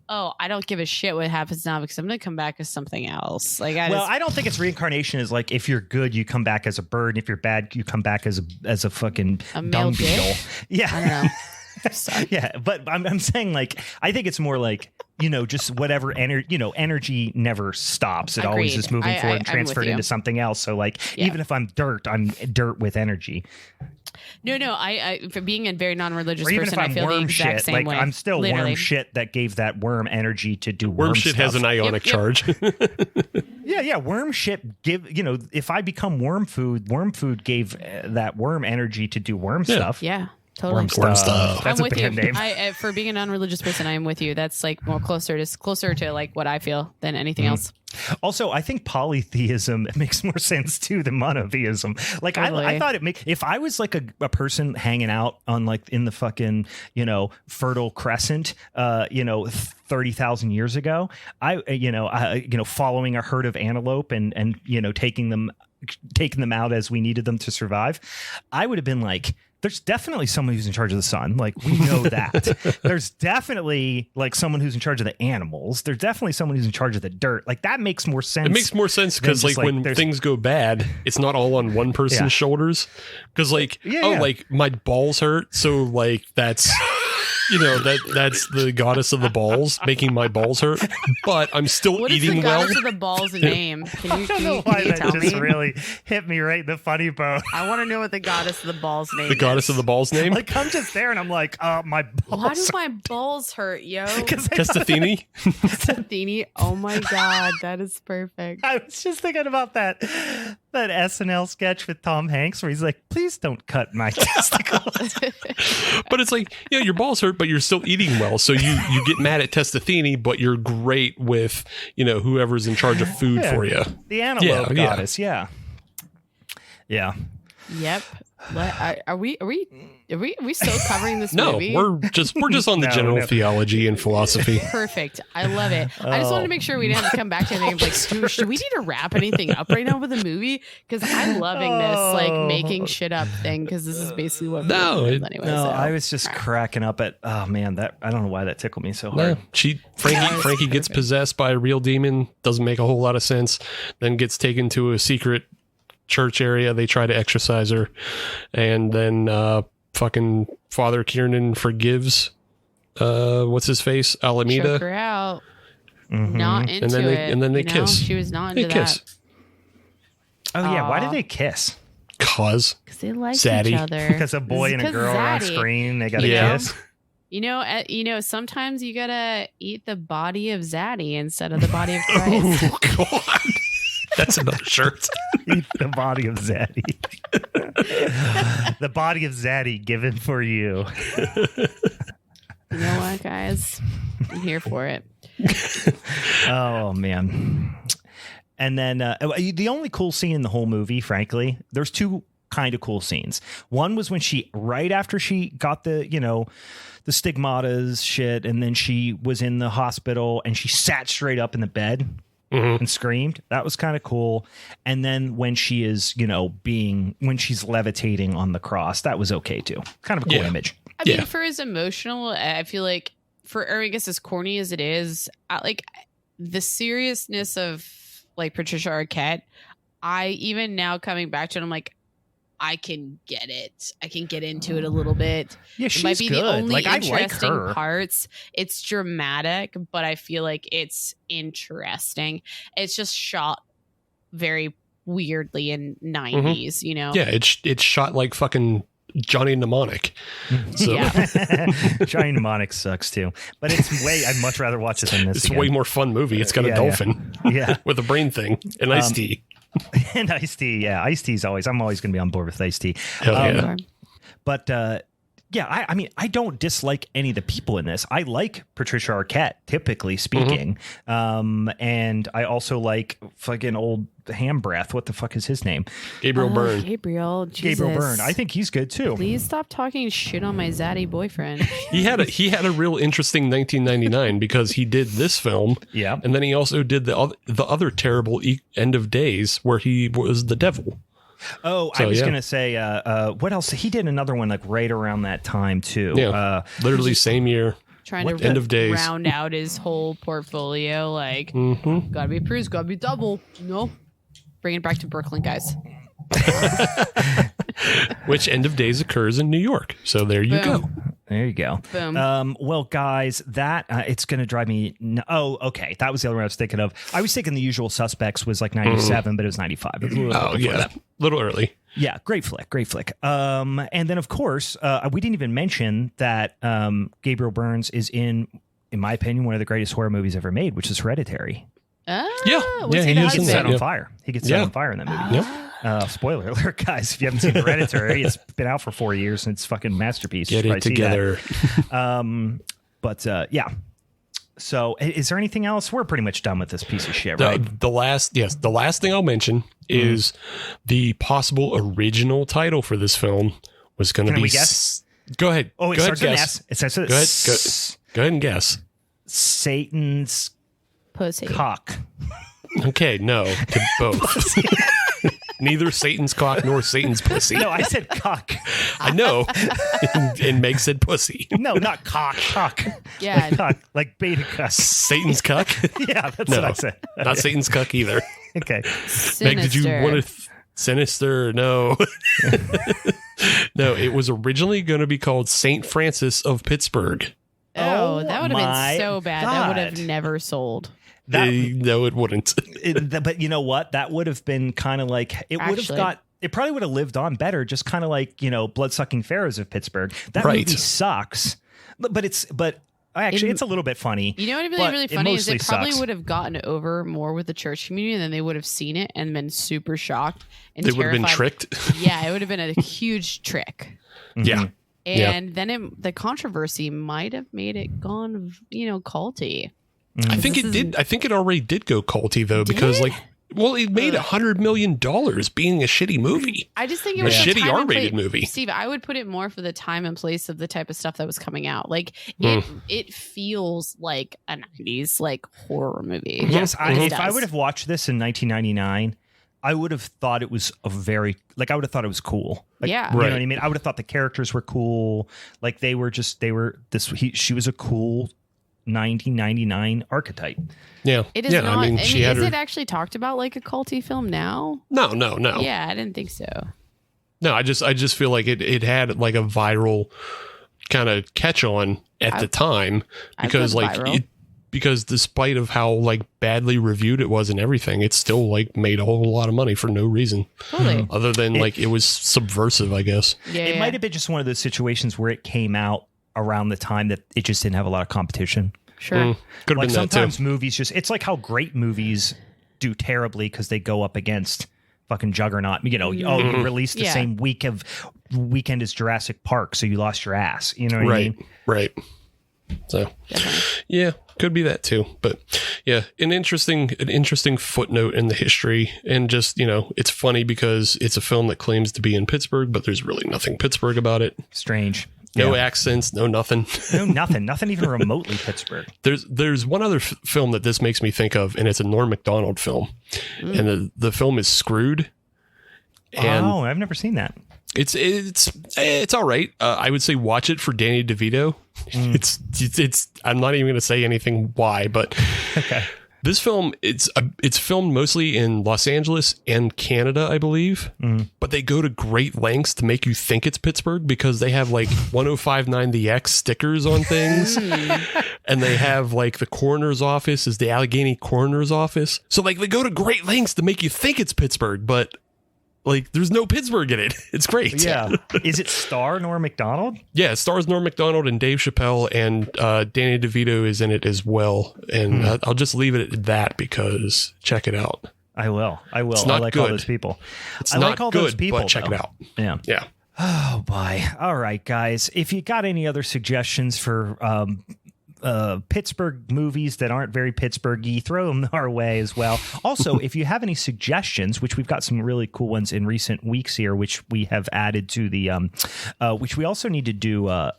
oh, I don't give a shit what happens now because I'm going to come back as something else. Like, I don't think it's reincarnation is like if you're good, you come back as a bird. And if you're bad, you come back as a fucking dung beetle. Yeah. I don't know. Sorry. Yeah. But I'm saying like, I think it's more like, you know, just whatever energy never stops. It always is moving forward and transferred into something else. So like, even if I'm dirt with energy. No, I for being a very non-religious even person, if I'm I feel worm the exact shit, same like way. I'm still Literally. worm shit that gave that worm energy to do worm shit stuff. has an ionic charge. Yeah, worm shit give, you know, if I become worm food gave that worm energy to do worm stuff. Yeah. Totally. Worm stuff. That's I'm a with you. band name. For being a non-religious person, I am with you. That's like more closer to like what I feel than anything else. Also, I think polytheism makes more sense too than monotheism. Like totally. I thought if I was like a person hanging out on like in the fucking, you know, Fertile Crescent, 30,000 years ago, following a herd of antelope and you know, taking them out as we needed them to survive, I would have been like, there's definitely someone who's in charge of the sun. Like, we know that. There's definitely like someone who's in charge of the animals. There's definitely someone who's in charge of the dirt. Like, that makes more sense. It makes more sense because like when things go bad, it's not all on one person's shoulders. Because like, like my balls hurt. So like that's that's the goddess of the balls, making my balls hurt, but I'm still What is eating the well. goddess of the balls name? Can you, I don't can know you, why can you that tell just me? really hit me right in the funny bone. I want to know what the goddess of the balls name The goddess is. of the balls name? Like, I'm just there and I'm like, my balls. Why do my balls hurt, yo? Testathini? Athene. Oh my god, that is perfect. I was just thinking about that SNL sketch with Tom Hanks where he's like, please don't cut my testicles. But it's like, your balls hurt, but you're still eating well. So you get mad at Testathini, but you're great with, whoever's in charge of food for you. The antelope goddess, yeah. Yep. Are we still covering this No, movie? we're just on the general theology and philosophy. Perfect. I love it. I just wanted to make sure we didn't have to come back to anything like, should we need to wrap anything up right now with the movie? Because I'm loving this like making shit up thing, because this is basically what anyway. No, so. I was just cracking up at I don't know why that tickled me so hard. Frankie gets possessed by a real demon, doesn't make a whole lot of sense, then gets taken to a secret church area. They try to exorcise her, and then fucking Father Kiernan forgives what's his face, Alameda. Choke her out. Not into and then they kiss. She was not into kiss. that. Oh yeah, why did they kiss? Because They like Zaddy. each other. Because a boy and a girl are on Zaddy. screen, they got to Yeah. kiss. Sometimes you gotta eat the body of Zaddy instead of the body of Christ. Oh God, that's another shirt. Eat the body of Zaddy. The body of Zaddy given for you. You know what, guys? I'm here for it. Oh man. And then the only cool scene in the whole movie, frankly, there's two kind of cool scenes. One was when right after she got the stigmatas shit, and then she was in the hospital and she sat straight up in the bed and screamed. That was kind of cool. And then when she is, when she's levitating on the cross, that was okay too. Kind of a cool image. I mean, for as emotional, I feel like I guess as corny as it is, like the seriousness of like Patricia Arquette, I even now coming back to it, I'm like, I can get it. I can get into it a little bit. Yeah, she's it might be good. the only Like, I interesting like her. parts. It's dramatic, but I feel like it's interesting. It's just shot very weirdly in 90s, Yeah, it's shot like fucking Johnny Mnemonic. So Johnny Mnemonic sucks too, but I'd much rather watch it than this. it's again. a way more fun movie. It's got a dolphin Yeah. with a brain thing and iced tea. And Ice-T, yeah. Ice-T's I'm always going to be on board with Ice-T. Hell yeah. But I mean, I don't dislike any of the people in this. I like Patricia Arquette, typically speaking. And I also like fucking old ham breath. What the fuck is his name? Gabriel Byrne. Gabriel, Jesus. Gabriel Byrne. I think he's good too. Please stop talking shit on my zaddy boyfriend. He had a real interesting 1999 because he did this film, and then he also did the other terrible End of Days where he was the devil. Oh, I was going to say, what else? He did another one like right around that time too. Yeah, literally same year. Trying to End of Days. round out his whole portfolio, like gotta be Bruce, gotta be double. No, bring it back to Brooklyn, guys. Which End of Days occurs in New York. So there you go. There you go. Boom. Well, guys, that it's going to drive me. Okay. That was the other one I was thinking of. I was thinking The Usual Suspects was like 97, but it was 95. It was a little before that. A little early. Yeah, great flick. And then, of course, we didn't even mention that Gabriel Byrne is in my opinion, one of the greatest horror movies ever made, which is Hereditary. He He is gets in set that. on fire. He gets set on fire in that movie. Spoiler alert, guys. If you haven't seen Hereditary, it's been out for 4 years and it's a fucking masterpiece. Get it together. So is there anything else? We're pretty much done with this piece of shit, right? The last thing I'll mention is the possible original title for this film was going to be. Can we guess? Go ahead. Oh, it go starts ahead, with an guess. S. It starts with Go ahead and guess. Satan's Pussy. cock. Okay, no, to both. Neither Satan's cock nor Satan's pussy. No, I said cock. I know. And Meg said pussy. No, not cock. Cock. Yeah. Like cock. Like beta cuck. Satan's cuck? Yeah, that's No, what I said. not Satan's cuck either. Okay. Sinister. Meg, did you want to sinister? No. No, it was originally going to be called St. Francis of Pittsburgh. Oh, that would have been so bad. God. That would have never sold. No, it wouldn't. But you know what? That would have been kind of like it would have got. It probably would have lived on better, just kind of like Blood-Sucking Pharaohs of Pittsburgh. That movie sucks, but it's a little bit funny. You know what would be really funny is it probably sucks. would have gotten over more with the church community, and then they would have seen it and been super shocked and They terrified. would have been tricked. Yeah, it would have been a huge trick. Yeah. And then the controversy might have made it gone, culty. I think it did. I think it already did go culty though, because it made $100 million being a shitty movie. I just think it was a shitty time and R-rated movie. Steve, I would put it more for the time and place of the type of stuff that was coming out. Like it feels like a 90s like horror movie. Yes, if I would have watched this in 1999, I would have thought it was I would have thought it was cool. Like, yeah. You know what I mean? I would have thought the characters were cool. Like she was a cool 1999 archetype. Yeah. It is yeah, not. I mean, is it actually talked about like a culty film now? No. Yeah, I didn't think so. No, I just feel like it had like a viral kind of catch on at the time because despite of how like badly reviewed it was and everything, it still like made a whole lot of money for no reason. Totally. Other than it was subversive, I guess. Yeah. It might have been just one of those situations where it came out around the time that it just didn't have a lot of competition. Sure. Could have Like been sometimes that too. movies it's like how great movies do terribly because they go up against fucking Juggernaut. You released the same weekend as Jurassic Park, so you lost your ass. You know what I mean? Right. So, yeah, could be that too. But yeah, an interesting footnote in the history, and just it's funny because it's a film that claims to be in Pittsburgh, but there's really nothing Pittsburgh about it. Strange. No accents, no nothing. No, nothing even remotely Pittsburgh. There's one other film that this makes me think of, and it's a Norm Macdonald film, and the film is Screwed. And I've never seen that. It's all right. I would say watch it for Danny DeVito. It's I'm not even going to say anything why, but okay. This film, it's filmed mostly in Los Angeles and Canada, I believe, but they go to great lengths to make you think it's Pittsburgh because they have like 1059 The X stickers on things, and they have like the coroner's office is the Allegheny coroner's office. So like they go to great lengths to make you think it's Pittsburgh, but like there's no Pittsburgh in it. It's great. Yeah. Is it star Norm Macdonald? Yeah, it stars Norm Macdonald and Dave Chappelle, and Danny DeVito is in it as well. And I'll just leave it at that because check it out. I will. It's I not like good. all those people. It's I not like all good, those people, but check it out. Yeah. Yeah. Oh boy. All right, guys. If you got any other suggestions for Pittsburgh movies that aren't very Pittsburgh-y, throw them our way as well. Also, if you have any suggestions, which we've got some really cool ones in recent weeks here, which we have added to the, which we also need to do a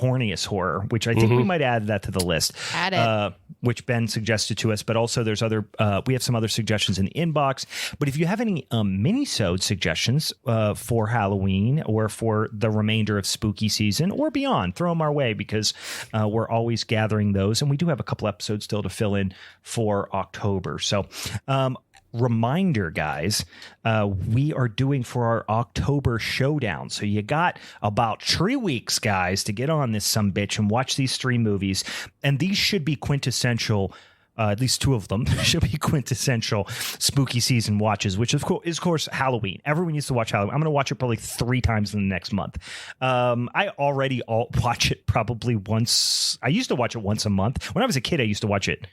horniest horror, which I think we might add that to the list. Add it. Which Ben suggested to us, but also there's other, we have some other suggestions in the inbox. But if you have any Minisode suggestions for Halloween or for the remainder of spooky season or beyond, throw them our way because we're always gathering those. And we do have a couple episodes still to fill in for October. So, reminder, guys, we are doing for our October showdown. So you got about 3 weeks, guys, to get on this sumbitch and watch these 3 movies. And these should be quintessential. At least 2 of them should be quintessential spooky season watches, which is of course Halloween. Everyone needs to watch Halloween. I'm going to watch it probably 3 times in the next month. I already watch it probably once. I used to watch it once a month. When I was a kid, I used to watch it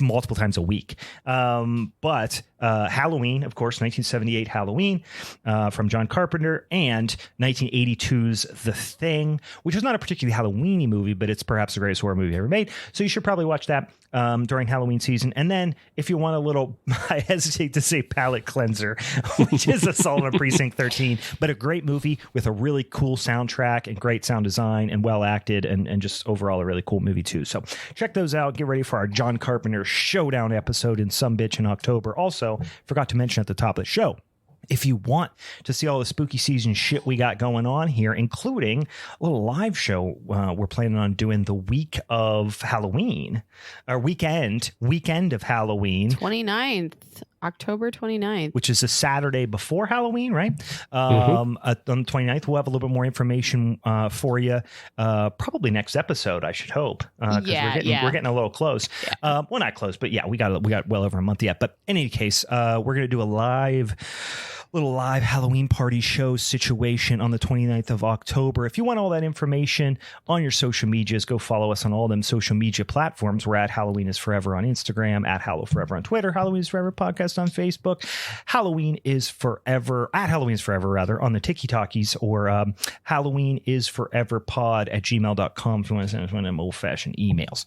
multiple times a week. But Halloween, of course, 1978 Halloween from John Carpenter, and 1982's The Thing, which is not a particularly Halloween-y movie, but it's perhaps the greatest horror movie ever made. So you should probably watch that during Halloween season. And then if you want a little, I hesitate to say palate cleanser, which is Assault on Precinct 13, but a great movie with a really cool soundtrack and great sound design and well acted and just overall a really cool movie too. So check those out. Get ready for our John Carpenter Showdown episode in some bitch in October. Also, forgot to mention at the top of the show, if you want to see all the spooky season shit we got going on here, including a little live show we're planning on doing the week of Halloween, or weekend of Halloween. 29th October 29th. which is a Saturday before Halloween, right? On the 29th, we'll have a little bit more information for you. Probably next episode, I should hope. We're getting a little close. Yeah. Well, not close, but yeah, we got well over a month yet. But in any case, we're going to do a little live Halloween party show situation on the 29th of October. If you want all that information on your social medias, go follow us on all them social media platforms. We're at Halloween is Forever on Instagram, at Hallow Forever on Twitter, Halloween is Forever podcast on Facebook, Halloween is Forever on the TikTokies, or Halloween is Forever pod at gmail.com if you want to send us one of them old fashioned emails.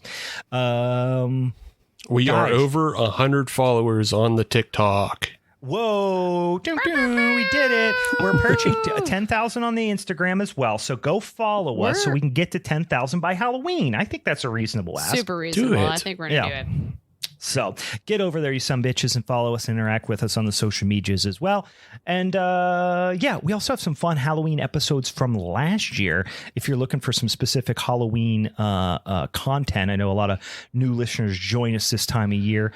We are over 100 followers on the TikTok. Whoa, we did it. We're approaching 10,000 on the Instagram as well. So go follow us so we can get to 10,000 by Halloween. I think that's a reasonable ask. Super reasonable. I think we're going to do it. So get over there, you some bitches, and follow us, interact with us on the social medias as well. And we also have some fun Halloween episodes from last year. If you're looking for some specific Halloween content, I know a lot of new listeners join us this time of year.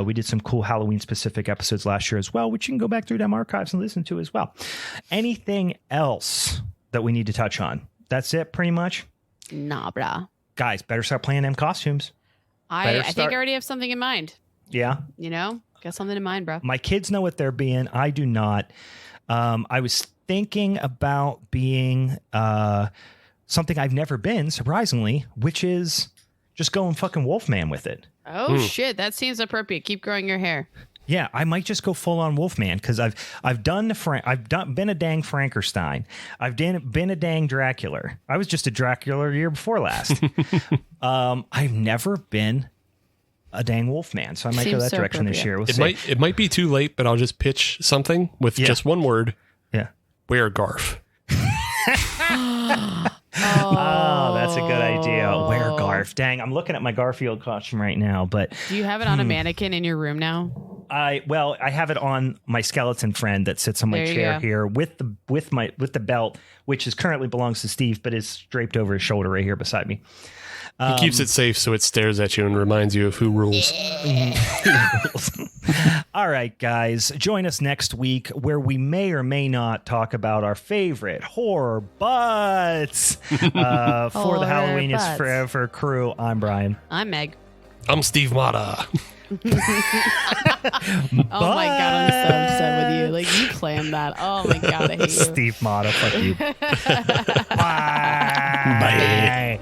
We did some cool Halloween specific episodes last year as well, which you can go back through them archives and listen to as well. Anything else that we need to touch on? That's it, pretty much? Nah, brah. Guys, better start playing them costumes. I think I already have something in mind. Yeah. Got something in mind, bro. My kids know what they're being. I do not. I was thinking about being something I've never been, surprisingly, which is just going fucking Wolfman with it. Oh, shit. That seems appropriate. Keep growing your hair. Yeah, I might just go full on Wolfman because I've been a dang Frankenstein. I've been a dang Dracula. I was just a Dracula the year before last. I've never been a dang Wolfman, so I might go that direction this year. We'll see. It might be too late, but I'll just pitch something with just one word. Yeah, wear Garf. Oh, that's a good idea. Wear Garf. Dang, I'm looking at my Garfield costume right now, but do you have it on a mannequin in your room now? I have it on my skeleton friend that sits on my chair here with the belt, which currently belongs to Steve, but is draped over his shoulder right here beside me. He keeps it safe so it stares at you and reminds you of who rules. All right, guys, join us next week where we may or may not talk about our favorite horror butts. For the Halloween is Forever crew, I'm Brian. I'm Meg. I'm Steve Mata. Oh my God, I'm so upset with you. Like, you planned that. Oh my God, I hate you. Steve Mata, fuck you. Bye. Bye.